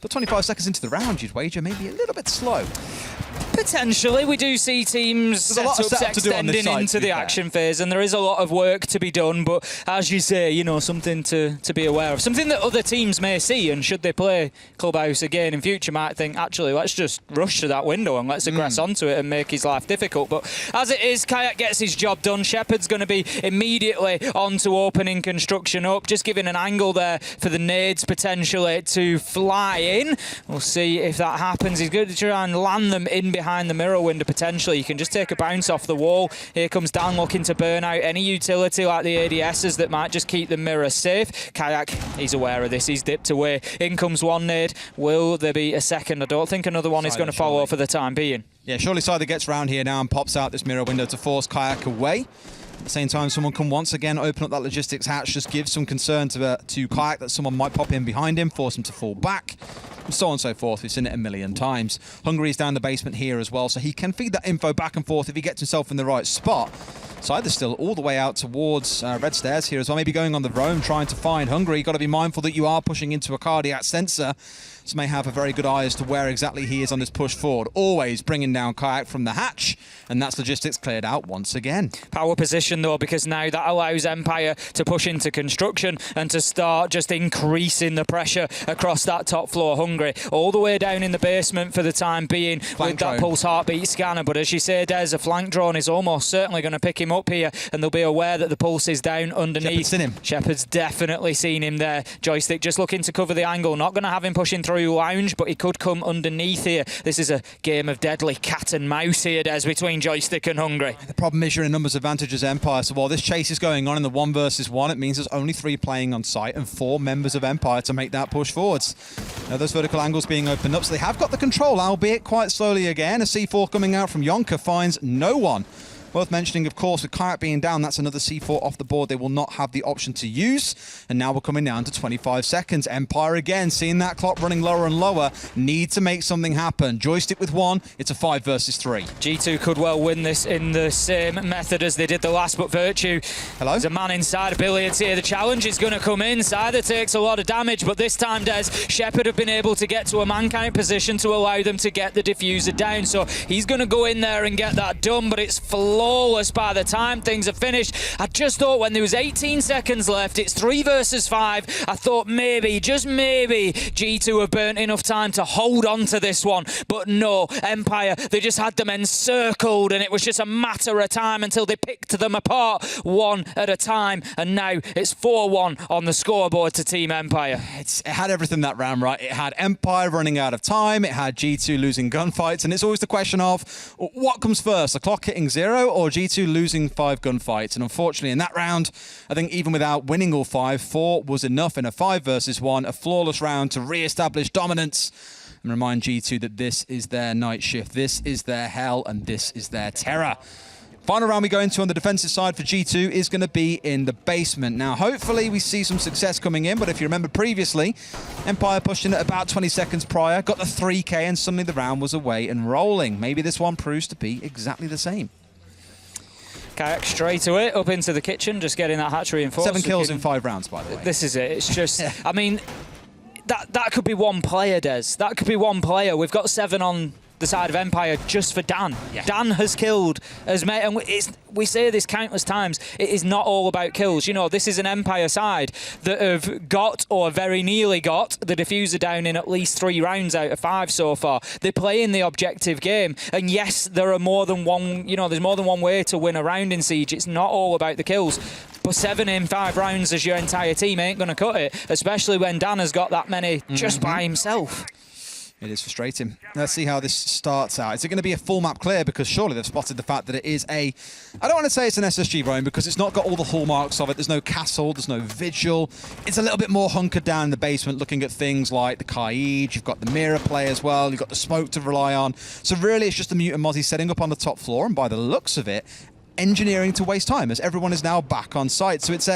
but 25 seconds into the round, you'd wager maybe a little bit slow. Potentially, we do see teams There's a lot of setup to do on this extending side, into to be the fair. action phase, and there is a lot of work to be done. But as you say, you know, something to be aware of, something that other teams may see, and should they play Clubhouse again in future, might think, actually, let's just rush to that window and let's aggress onto it and make his life difficult. But as it is, Kayak gets his job done. Shepard's going to be immediately on to opening construction up, just giving an angle there for the nades potentially to fly in. We'll see if that happens. He's going to try and land them in behind the mirror window potentially. You can just take a bounce off the wall. Here comes Dan looking to burn out any utility like the ADSs that might just keep the mirror safe. Kayak, he's aware of this. He's dipped away. In comes one nade. Will there be a second? I don't think another one is going to follow for the time being. Yeah, surely Sider gets round here now and pops out this mirror window to force Kayak away. At the same time, someone can once again open up that logistics hatch, just give some concern to Kayak that someone might pop in behind him, force him to fall back, and so on and so forth. We've seen it a million times. Hungry's down the basement here as well, so he can feed that info back and forth if he gets himself in the right spot. Sider's still all the way out towards red stairs here as well, maybe going on the roam, trying to find Hungry. You've got to be mindful that you are pushing into a cardiac sensor, so may have a very good eye as to where exactly he is on this push forward. Always bringing down Kayak from the hatch, and that's logistics cleared out once again. Power position though, because now that allows Empire to push into construction and to start just increasing the pressure across that top floor. Hungry all the way down in the basement for the time being with that pulse heartbeat scanner. But as you say, Des, a flank drone is almost certainly going to pick him up here, and they'll be aware that the pulse is down underneath. Shepard's seen him. Shepard's definitely seen him there. Joystick just looking to cover the angle, not going to have him pushing through lounge, but he could come underneath here. This is a game of deadly cat and mouse here, Des, between Joystick and Hungry. The problem is you're in numbers advantage as Empire, so while this chase is going on in the 1 versus 1, it means there's only 3 playing on site and 4 members of Empire to make that push forwards. Now those vertical angles being opened up, so they have got the control, albeit quite slowly again. A C4 coming out from Yonka finds no one. Worth mentioning, of course, with Kayak being down, that's another C4 off the board they will not have the option to use. And now we're coming down to 25 seconds. Empire again, seeing that clock running lower and lower, need to make something happen. Joystick with 1, it's a 5 versus 3. G2 could well win this in the same method as they did the last, but Virtue, hello? There's a man inside of Billiards here. The challenge is going to come in. Sider takes a lot of damage, but this time, Des, Shepard have been able to get to a mankind position to allow them to get the diffuser down. So he's going to go in there and get that done, but it's flawless by the time things are finished. I just thought when there was 18 seconds left, it's 3 versus 5. I thought maybe, just maybe, G2 have burnt enough time to hold on to this one. But no, Empire, they just had them encircled, and it was just a matter of time until they picked them apart one at a time. And now it's 4-1 on the scoreboard to Team Empire. It had everything that round, right? It had Empire running out of time, it had G2 losing gunfights, and it's always the question of what comes first, the clock hitting 0 or G2 losing 5 gunfights. And unfortunately in that round, I think even without winning all 5, 4 was enough in a 5 versus 1, a flawless round to re-establish dominance and remind G2 that this is their night shift, this is their hell, and this is their terror. Final round we go into on the defensive side for G2 is going to be in the basement. Now, hopefully we see some success coming in, but if you remember previously, Empire pushed in at about 20 seconds prior, got the 3K, and suddenly the round was away and rolling. Maybe this one proves to be exactly the same. Kayak straight away up into the kitchen, just getting that hatch reinforced. 7 kills in 5 rounds, by the way. This is it. It's just, I mean, that could be one player, Des. That could be one player. We've got 7 on the side of Empire just for Dan. Yeah. Dan has killed as many, and we say this countless times, it is not all about kills. You know, this is an Empire side that have got, or very nearly got, the diffuser down in at least 3 rounds out of 5 so far. They play in the objective game, and yes, there are more than one, you know, there's more than one way to win a round in Siege. It's not all about the kills. But 7 in 5 rounds as your entire team ain't going to cut it, especially when Dan has got that many just by himself. It is frustrating. Let's see how this starts out. Is it going to be a full map clear? Because surely they've spotted the fact that it is a... I don't want to say it's an SSG roam because it's not got all the hallmarks of it. There's no castle, there's no vigil. It's a little bit more hunkered down in the basement, looking at things like the Kaid. You've got the mirror play as well. You've got the smoke to rely on. So really it's just the Mutant Mozzie setting up on the top floor, and by the looks of it, engineering to waste time as everyone is now back on site. So it's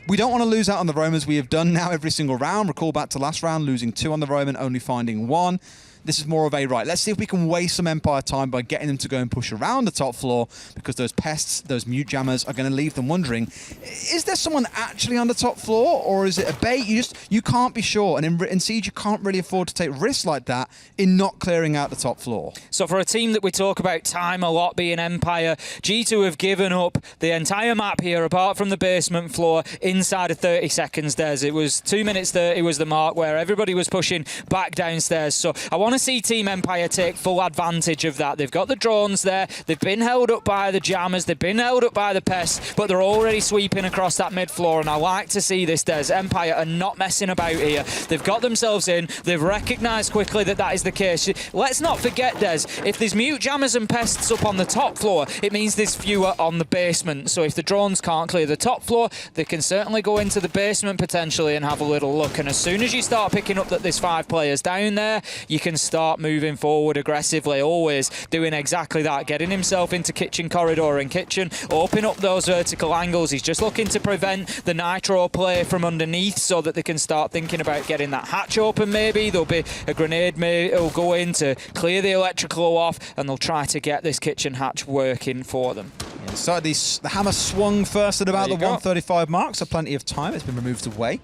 we don't want to lose out on the roam as we have done now every single round. Recall back to last round, losing 2 on the roam and only finding 1. this is more of a, right, let's see if we can waste some Empire time by getting them to go and push around the top floor, because those pests, those mute jammers are going to leave them wondering, is there someone actually on the top floor, or is it a bait? You can't be sure, and in Siege you can't really afford to take risks like that in not clearing out the top floor. So for a team that we talk about time a lot being Empire, G2 have given up the entire map here apart from the basement floor inside of 30 seconds. It was 2 minutes 30 was the mark where everybody was pushing back downstairs. So I want to see Team Empire take full advantage of that. They've got the drones there, they've been held up by the jammers, they've been held up by the pests, but they're already sweeping across that mid floor, and I like to see this, Des. Empire are not messing about here. They've got themselves in, they've recognised quickly that that is the case. Let's not forget, Des, if there's mute jammers and pests up on the top floor, it means there's fewer on the basement. So if the drones can't clear the top floor, they can certainly go into the basement potentially and have a little look. And as soon as you start picking up that there's 5 players down there, you can start moving forward aggressively, always doing exactly that, getting himself into kitchen corridor and kitchen, open up those vertical angles. He's just looking to prevent the nitro play from underneath so that they can start thinking about getting that hatch open maybe. There'll be a grenade it'll go in to clear the electrical off, and they'll try to get this kitchen hatch working for them. Yeah, so the hammer swung first at about the 135 mark, so plenty of time. It's been removed away.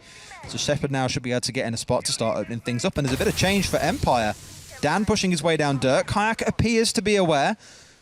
So Shepard now should be able to get in a spot to start opening things up, and there's a bit of change for Empire. Dan pushing his way down dirt. Kayak appears to be aware.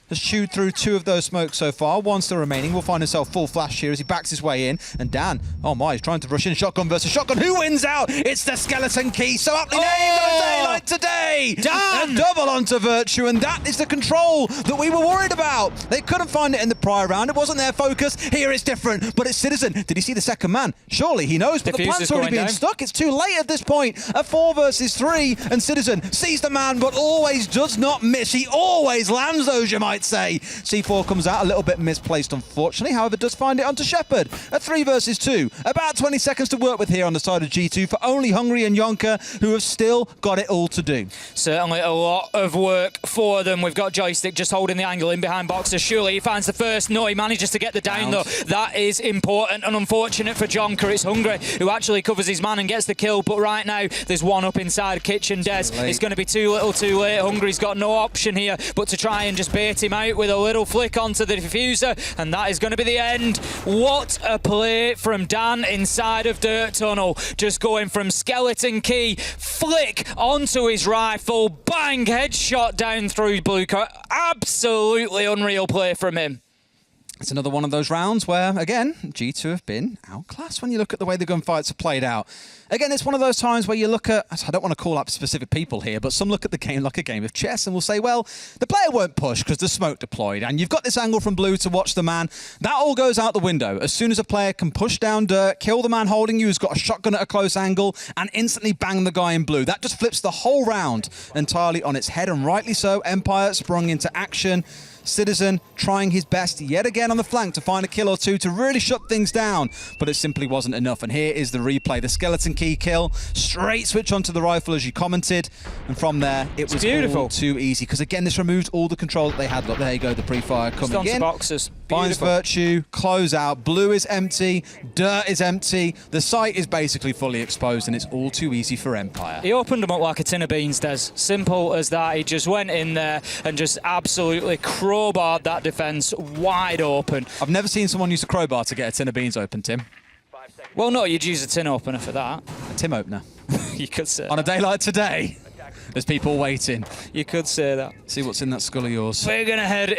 Has chewed through 2 of those smokes so far. 1 still remaining. Will find himself full flash here as he backs his way in. And Dan, oh my, he's trying to rush in. Shotgun versus shotgun. Who wins out? It's the Skeleton Key. So aptly named on a day like today. Dan! A double onto Virtue, and that is the control that we were worried about. They couldn't find it in the prior round. It wasn't their focus. Here it's different, but it's Citizen. Did he see the second man? Surely he knows, but the plant's already being stuck. It's too late at this point. A 4 versus 3, and Citizen sees the man, but always does not miss. He always lands those, you might say. C4 comes out a little bit misplaced, unfortunately. However, does find it onto Shepard. A 3 versus 2. About 20 seconds to work with here on the side of G2 for only Hungry and Yonka, who have still got it all to do. Certainly a lot of work for them. We've got Joystick just holding the angle in behind boxes. Surely he finds the first. No, he manages to get the down, though. That is important and unfortunate for Jonker. It's Hungry who actually covers his man and gets the kill, but right now there's one up inside kitchen. Des, it's going to be too little too late. Hungry's got no option here but to try and just bait him out with a little flick onto the diffuser, and that is going to be the end. What a play from Dan inside of Dirt Tunnel. Just going from Skeleton Key, flick onto his rifle, bang, headshot down through blue coat. Absolutely unreal play from him. It's another one of those rounds where, again, G2 have been outclassed when you look at the way the gunfights have played out. Again, it's one of those times where you look at, I don't want to call out specific people here, but some look at the game like a game of chess and will say, well, the player won't push because there's smoke deployed, and you've got this angle from blue to watch the man. That all goes out the window. As soon as a player can push down dirt, kill the man holding you who's got a shotgun at a close angle, and instantly bang the guy in blue. That just flips the whole round entirely on its head, and rightly so. Empire sprung into action. Citizen trying his best yet again on the flank to find a kill or 2 to really shut things down, but it simply wasn't enough. And here is the replay. The Skeleton Key kill, straight switch onto the rifle as you commented, and from there it was beautiful. All too easy, because again this removed all the control that they had. Look, there you go, the pre-fire coming in. Boxes. Finds Virtue, close out. Blue is empty, dirt is empty. The site is basically fully exposed, and it's all too easy for Empire. He opened them up like a tin of beans, Des. Simple as that. He just went in there and just absolutely crowbarred that defence wide open. I've never seen someone use a crowbar to get a tin of beans open, Tim. Well, no, you'd use a tin opener for that. A Tim opener. You could say on a day like today. There's people waiting. You could say that. See what's in that skull of yours. We're going to head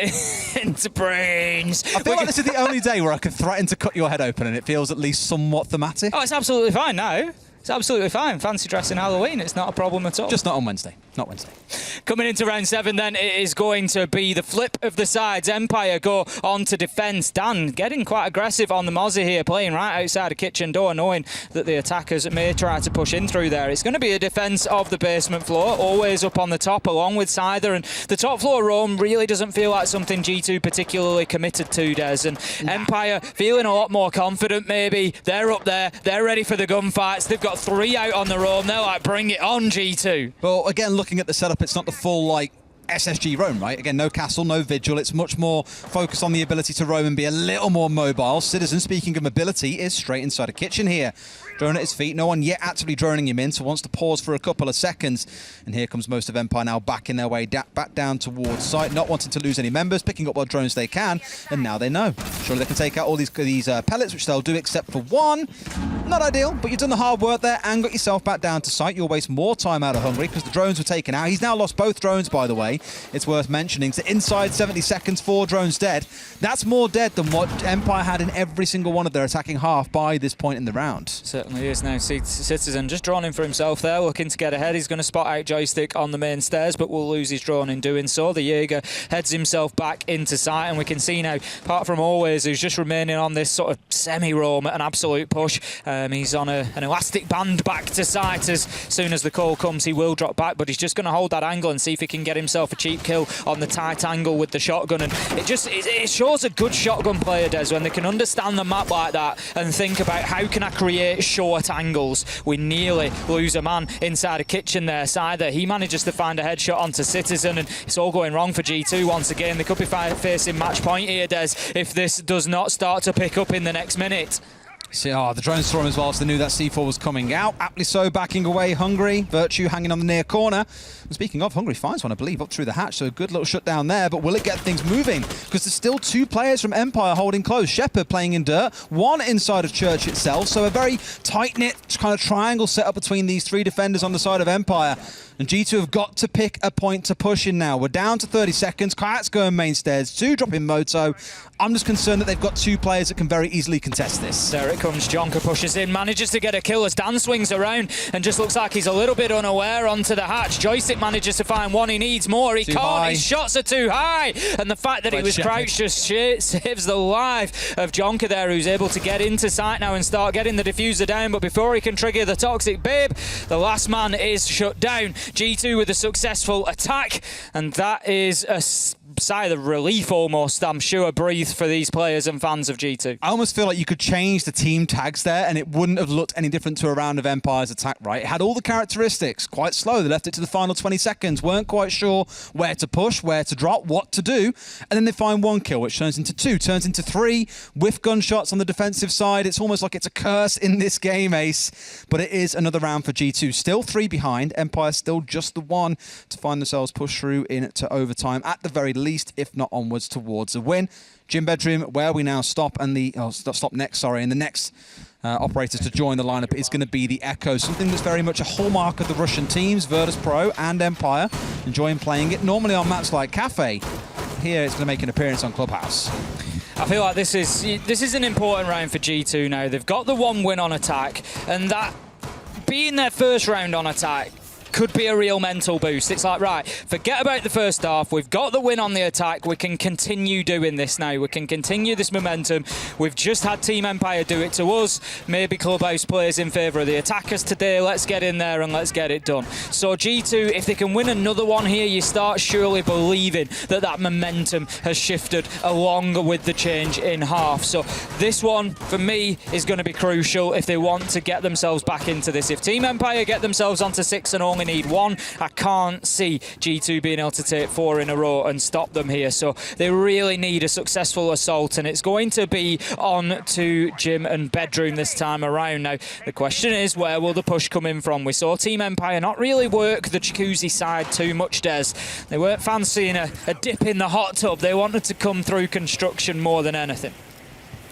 into brains. I feel like this is the only day where I could threaten to cut your head open and it feels at least somewhat thematic. Oh, it's absolutely fine now. It's absolutely fine. Fancy dressing Halloween. It's not a problem at all. Just not on Wednesday. Not Wednesday. Coming into round 7 then, it is going to be the flip of the sides. Empire go on to defence. Dan getting quite aggressive on the Mozzie here, playing right outside a kitchen door, knowing that the attackers may try to push in through there. It's going to be a defence of the basement floor, always up on the top, along with Scyther. And the top floor roam really doesn't feel like something G2 particularly committed to, Des. And Empire feeling a lot more confident, maybe. They're up there. They're ready for the gunfights. They've got 3 out on the roam. They're like, bring it on, G2. Well, again, looking at the setup, it's not the full, like, SSG roam, right? Again, no castle, no vigil. It's much more focused on the ability to roam and be a little more mobile. Citizen, speaking of mobility, is straight inside a kitchen here. Drone at his feet. No one yet actively droning him in, so wants to pause for a couple of seconds. And here comes most of Empire now backing their way back down towards site, not wanting to lose any members, picking up what drones they can, and now they know. Surely they can take out all these pellets, which they'll do except for one. Not ideal, but you've done the hard work there and got yourself back down to site. You'll waste more time out of Hungry because the drones were taken out. He's now lost both drones, by the way. It's worth mentioning. So inside 70 seconds, 4 drones dead. That's more dead than what Empire had in every single one of their attacking half by this point in the round. Certainly is now. Citizen just drawn in for himself there, looking to get ahead. He's going to spot out Joystick on the main stairs, but will lose his drone in doing so. The Jaeger heads himself back into sight, and we can see now, apart from Always, who's just remaining on this sort of semi-roam at an absolute push. He's on an elastic band back to sight. As soon as the call comes, he will drop back, but he's just going to hold that angle and see if he can get himself a cheap kill on the tight angle with the shotgun. And it shows a good shotgun player, Des, when they can understand the map like that and think about how can I create short angles. We nearly lose a man inside a kitchen there. Either he manages to find a headshot onto Citizen, and it's all going wrong for G2 once again. They could be facing match point here, Des, if this does not start to pick up in the next minute. See, the drones saw him as well, so they knew that C4 was coming out. Aptly so, backing away Hungry. Virtue hanging on the near corner. And speaking of, Hungry finds one, I believe, up through the hatch, so a good little shutdown there, but will it get things moving? Because there's still 2 players from Empire holding close. Shepard playing in dirt, 1 inside of Church itself, so a very tight-knit kind of triangle set up between these 3 defenders on the side of Empire. And G2 have got to pick a point to push in now. We're down to 30 seconds. Kayak's going main stairs, 2 dropping Moto. I'm just concerned that they've got 2 players that can very easily contest this. There it comes. Jonker pushes in, manages to get a kill as Dan swings around and just looks like he's a little bit unaware onto the hatch. Joystick manages to find one. He needs more. He can't. His shots are too high. And the fact that he was crouched just saves the life of Jonker there, who's able to get into sight now and start getting the diffuser down. But before he can trigger the Toxic Babe, the last man is shut down. G2 with a successful attack, and that is a sigh of relief almost, I'm sure, breathed for these players and fans of G2. I almost feel like you could change the team tags there and it wouldn't have looked any different to a round of Empire's attack, right? It had all the characteristics, quite slow. They left it to the final 20 seconds, weren't quite sure where to push, where to drop, what to do, and then they find 1 kill, which turns into 2, turns into 3, with gunshots on the defensive side. It's almost like it's a curse in this game, Ace, but it is another round for G2. Still 3 behind, Empire still just the 1 to find themselves pushed through into overtime, at the very least, if not onwards towards a win. Gym Bedroom, where we now stop, and the next operators to join the lineup is going to be the Echo, something that's very much a hallmark of the Russian teams, Virtus Pro and Empire, enjoying playing it, normally on maps like Cafe. Here it's going to make an appearance on Clubhouse. I feel like this is an important round for G2 now. They've got the 1 win on attack, and that being their first round on attack could be a real mental boost. It's like, right, forget about the first half. We've got the win on the attack. We can continue doing this now. We can continue this momentum. We've just had Team Empire do it to us. Maybe Clubhouse plays in favour of the attackers today. Let's get in there and let's get it done. So G2, if they can win another one here, you start surely believing that that momentum has shifted along with the change in half. So this one, for me, is going to be crucial if they want to get themselves back into this. If Team Empire get themselves onto 6 and only need 1, I can't see G2 being able to take 4 in a row and stop them here. So they really need a successful assault, and it's going to be on to Gym and Bedroom this time around. Now, the question is, where will the push come in from? We saw Team Empire not really work the Jacuzzi side too much, Des. They weren't fancying a dip in the hot tub. They wanted to come through construction more than anything.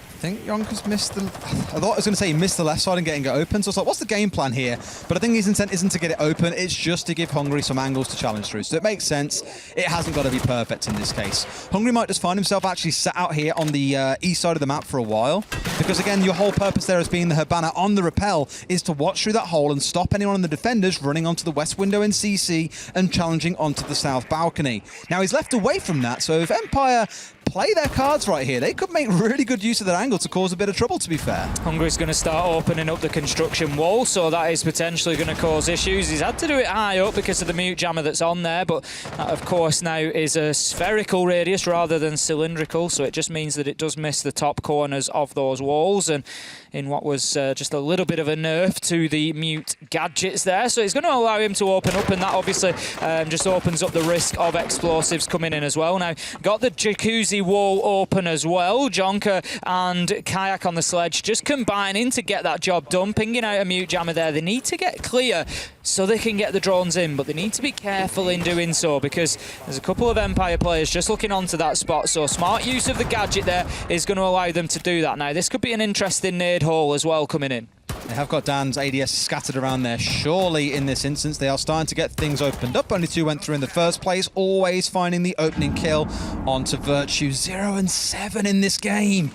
I think Yonkers missed the... I thought I was going to say he missed the left side and getting it open, so I was like, what's the game plan here? But I think his intent isn't to get it open, it's just to give Hungry some angles to challenge through. So it makes sense. It hasn't got to be perfect in this case. Hungry might just find himself actually sat out here on the east side of the map for a while, because again, your whole purpose there as being the Habana on the rappel is to watch through that hole and stop anyone on the defenders running onto the west window in CC and challenging onto the south balcony. Now, he's left away from that, so if Empire play their cards right here. They could make really good use of that angle to cause a bit of trouble, to be fair. Hungary's going to start opening up the construction wall, so that is potentially going to cause issues. He's had to do it high up because of the mute jammer that's on there, but that, of course, now is a spherical radius rather than cylindrical, so it just means that it does miss the top corners of those walls, and in what was just a little bit of a nerf to the mute gadgets there. So it's going to allow him to open up, and that obviously just opens up the risk of explosives coming in as well. Now, got the jacuzzi wall open as well. Jonker and Kayak on the sledge just combining to get that job done, pinging out a mute jammer there. They need to get clear so they can get the drones in, but they need to be careful in doing so because there's a couple of Empire players just looking onto that spot, so smart use of the gadget there is going to allow them to do that. Now, this could be an interesting nade hole as well coming in. They have got Dan's ADS scattered around there. Surely, in this instance, they are starting to get things opened up. Only 2 went through in the first place. Always finding the opening kill onto Virtue. 0 and 7 in this game.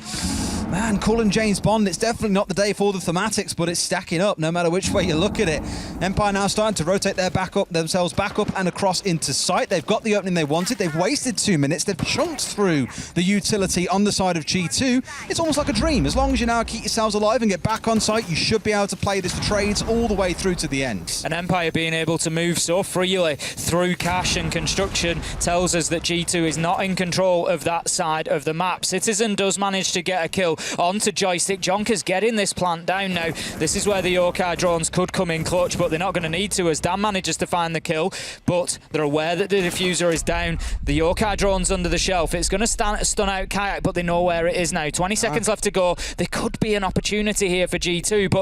Man, calling James Bond, it's definitely not the day for the thematics, but it's stacking up no matter which way you look at it. Empire now starting to rotate themselves back up and across into sight. They've got the opening they wanted. They've wasted 2 minutes. They've chunked through the utility on the side of G2. It's almost like a dream. As long as you now keep yourselves alive and get back on site, you should be able to play this trades all the way through to the end. And Empire being able to move so freely through cash and construction tells us that G2 is not in control of that side of the map. Citizen does manage to get a kill onto Joystick. Jonker's getting this plant down now. This is where the Yokai drones could come in clutch, but they're not going to need to as Dan manages to find the kill, but they're aware that the diffuser is down. The Yokai drone's under the shelf. It's going to stun out Kayak, but they know where it is now. 20 seconds left to go. There could be an opportunity here for G2, but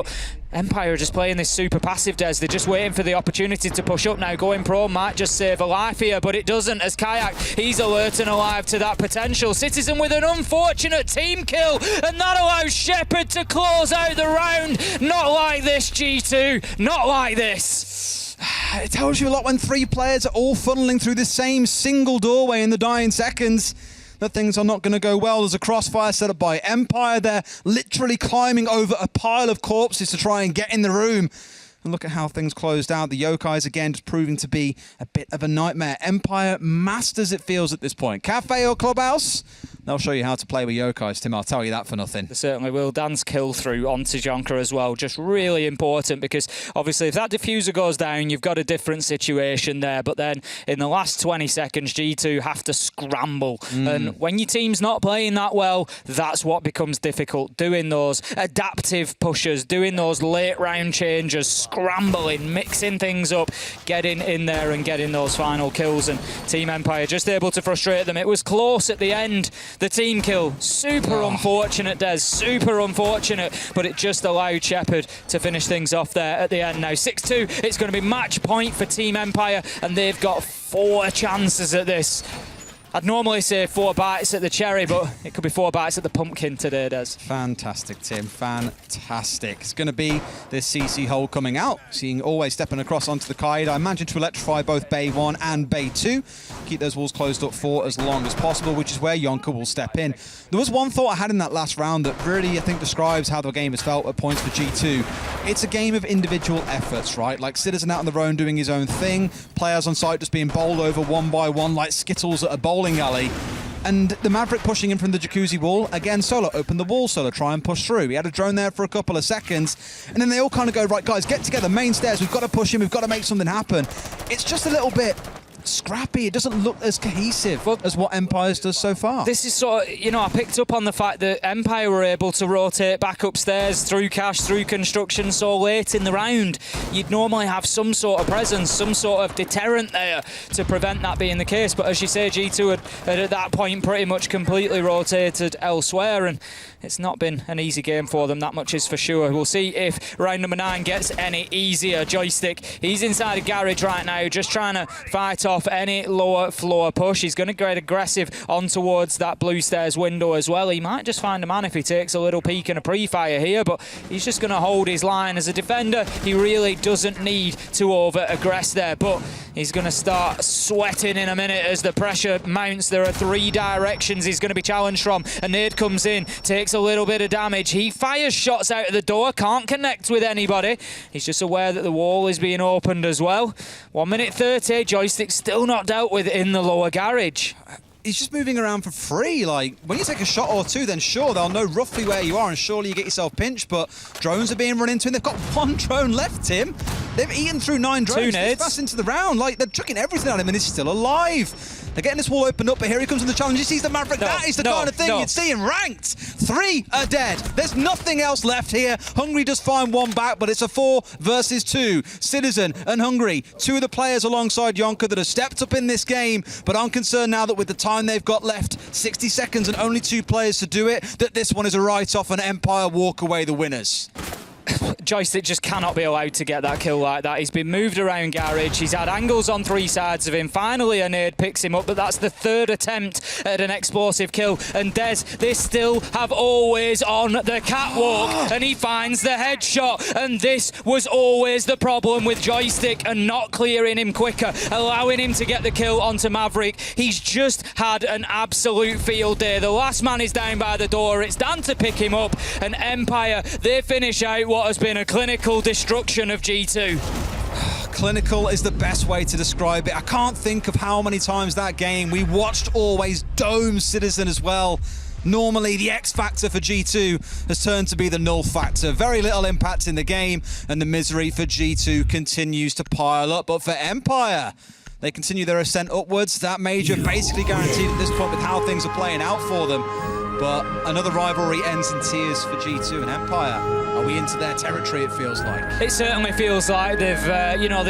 Empire are just playing this super passive, Des. They're just waiting for the opportunity to push up now. Going pro might just save a life here, but it doesn't as Kayak, he's alert and alive to that potential. Citizen with an unfortunate team kill, and that allows Shepard to close out the round. Not like this, G2. Not like this. It tells you a lot when 3 players are all funneling through the same single doorway in the dying seconds, that things are not going to go well. There's a crossfire set up by Empire. They're literally climbing over a pile of corpses to try and get in the room. And look at how things closed out. The Yokais, again, just proving to be a bit of a nightmare. Empire masters, it feels, at this point. Cafe or Clubhouse? They'll show you how to play with Yokais, Tim. I'll tell you that for nothing. They certainly will. Dan's kill through onto Jonker as well. Just really important because obviously if that diffuser goes down, you've got a different situation there. But then in the last 20 seconds, G2 have to scramble. And when your team's not playing that well, that's what becomes difficult. Doing those adaptive pushes, doing those late round changes, scrambling, mixing things up, getting in there and getting those final kills. And Team Empire just able to frustrate them. It was close at the end. The team kill, super unfortunate, Des, super unfortunate, but it just allowed Shepard to finish things off there at the end. Now 6-2, it's going to be match point for Team Empire, and they've got 4 chances at this. I'd normally say 4 bites at the cherry, but it could be 4 bites at the pumpkin today, Des. Fantastic, Tim. Fantastic. It's going to be this CC hole coming out. Seeing Always stepping across onto the Kaid. I imagine to electrify both Bay 1 and Bay 2. Keep those walls closed up for as long as possible, which is where Yonka will step in. There was one thought I had in that last round that really, I think, describes how the game has felt at points for G2. It's a game of individual efforts, right? Like Citizen out on the road doing his own thing. Players on site just being bowled over one by one like Skittles at a bowling alley. And the Maverick pushing in from the jacuzzi wall. Again, Solo open the wall, Solo try and push through. He had a drone there for a couple of seconds. And then they all kind of go, right, guys, get together, main stairs. We've got to push him. We've got to make something happen. It's just a little bit scrappy. It doesn't look as cohesive as what Empire's does so far. This is sort of, you know, I picked up on the fact that Empire were able to rotate back upstairs through cash, through construction so late in the round. You'd normally have some sort of presence, some sort of deterrent there to prevent that being the case. But as you say, G2 had at that point pretty much completely rotated elsewhere, and it's not been an easy game for them, that much is for sure. We'll see if round number 9 gets any easier. Joystick, he's inside a garage right now, just trying to fight off any lower floor push. He's going to get aggressive on towards that blue stairs window as well. He might just find a man if he takes a little peek and a pre-fire here, but he's just going to hold his line. As a defender, he really doesn't need to over-aggress there, but he's going to start sweating in a minute as the pressure mounts. There are 3 directions he's going to be challenged from. A nade comes in, takes a little bit of damage. He fires shots out of the door, can't connect with anybody. He's just aware that the wall is being opened as well. 1 minute 30, Joystick still not dealt with in the lower garage. he's just moving around for free. Like, when you take a shot or two, then sure, they'll know roughly where you are, and surely you get yourself pinched, but drones are being run into, and they've got one drone left, Tim. They've eaten through 9 drones this fast into the round. Like, they're chucking everything at him, and he's still alive. They're getting this wall opened up, but here he comes in the challenge. He sees the Maverick. That is the kind of thing you'd see in ranked. 3 are dead. There's nothing else left here. Hungry does find one back, but it's a 4 versus 2. Citizen and Hungry, 2 of the players alongside Yonka that have stepped up in this game, but I'm concerned now that with the time they've got left, 60 seconds and only 2 players to do it, that this one is a write-off and Empire walk away the winners. Joystick just cannot be allowed to get that kill like that. He's been moved around Garage. He's had angles on 3 sides of him. Finally, a nade picks him up, but that's the 3rd attempt at an explosive kill. And Des, they still have always on the catwalk, and he finds the headshot. And this was always the problem with Joystick and not clearing him quicker, allowing him to get the kill onto Maverick. He's just had an absolute field day. The last man is down by the door. It's Dan to pick him up, and Empire, they finish out what has been a clinical destruction of G2. Clinical is the best way to describe it. I can't think of how many times that game we watched always dome Citizen as well. Normally, the X factor for G2 has turned to be the null factor. Very little impact in the game, and the misery for G2 continues to pile up. But for Empire, they continue their ascent upwards. That major basically guaranteed at this point with how things are playing out for them. But another rivalry ends in tears for G2 and Empire. Are we into their territory, it feels like? It certainly feels like they've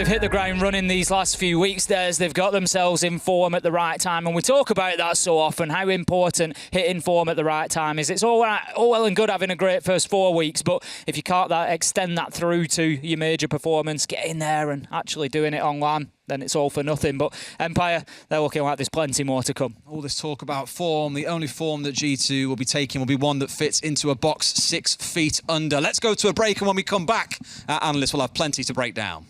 hit the ground running these last few weeks. They've got themselves in form at the right time, and we talk about that so often, how important hitting form at the right time is. It's all well and good having a great first 4 weeks, but if you can't extend that through to your major performance, get in there and actually doing it on LAN, then it's all for nothing. But Empire, they're looking like there's plenty more to come. All this talk about form, the only form that G2 will be taking will be one that fits into a box 6 feet under. Let's go to a break, and when we come back, our analysts will have plenty to break down.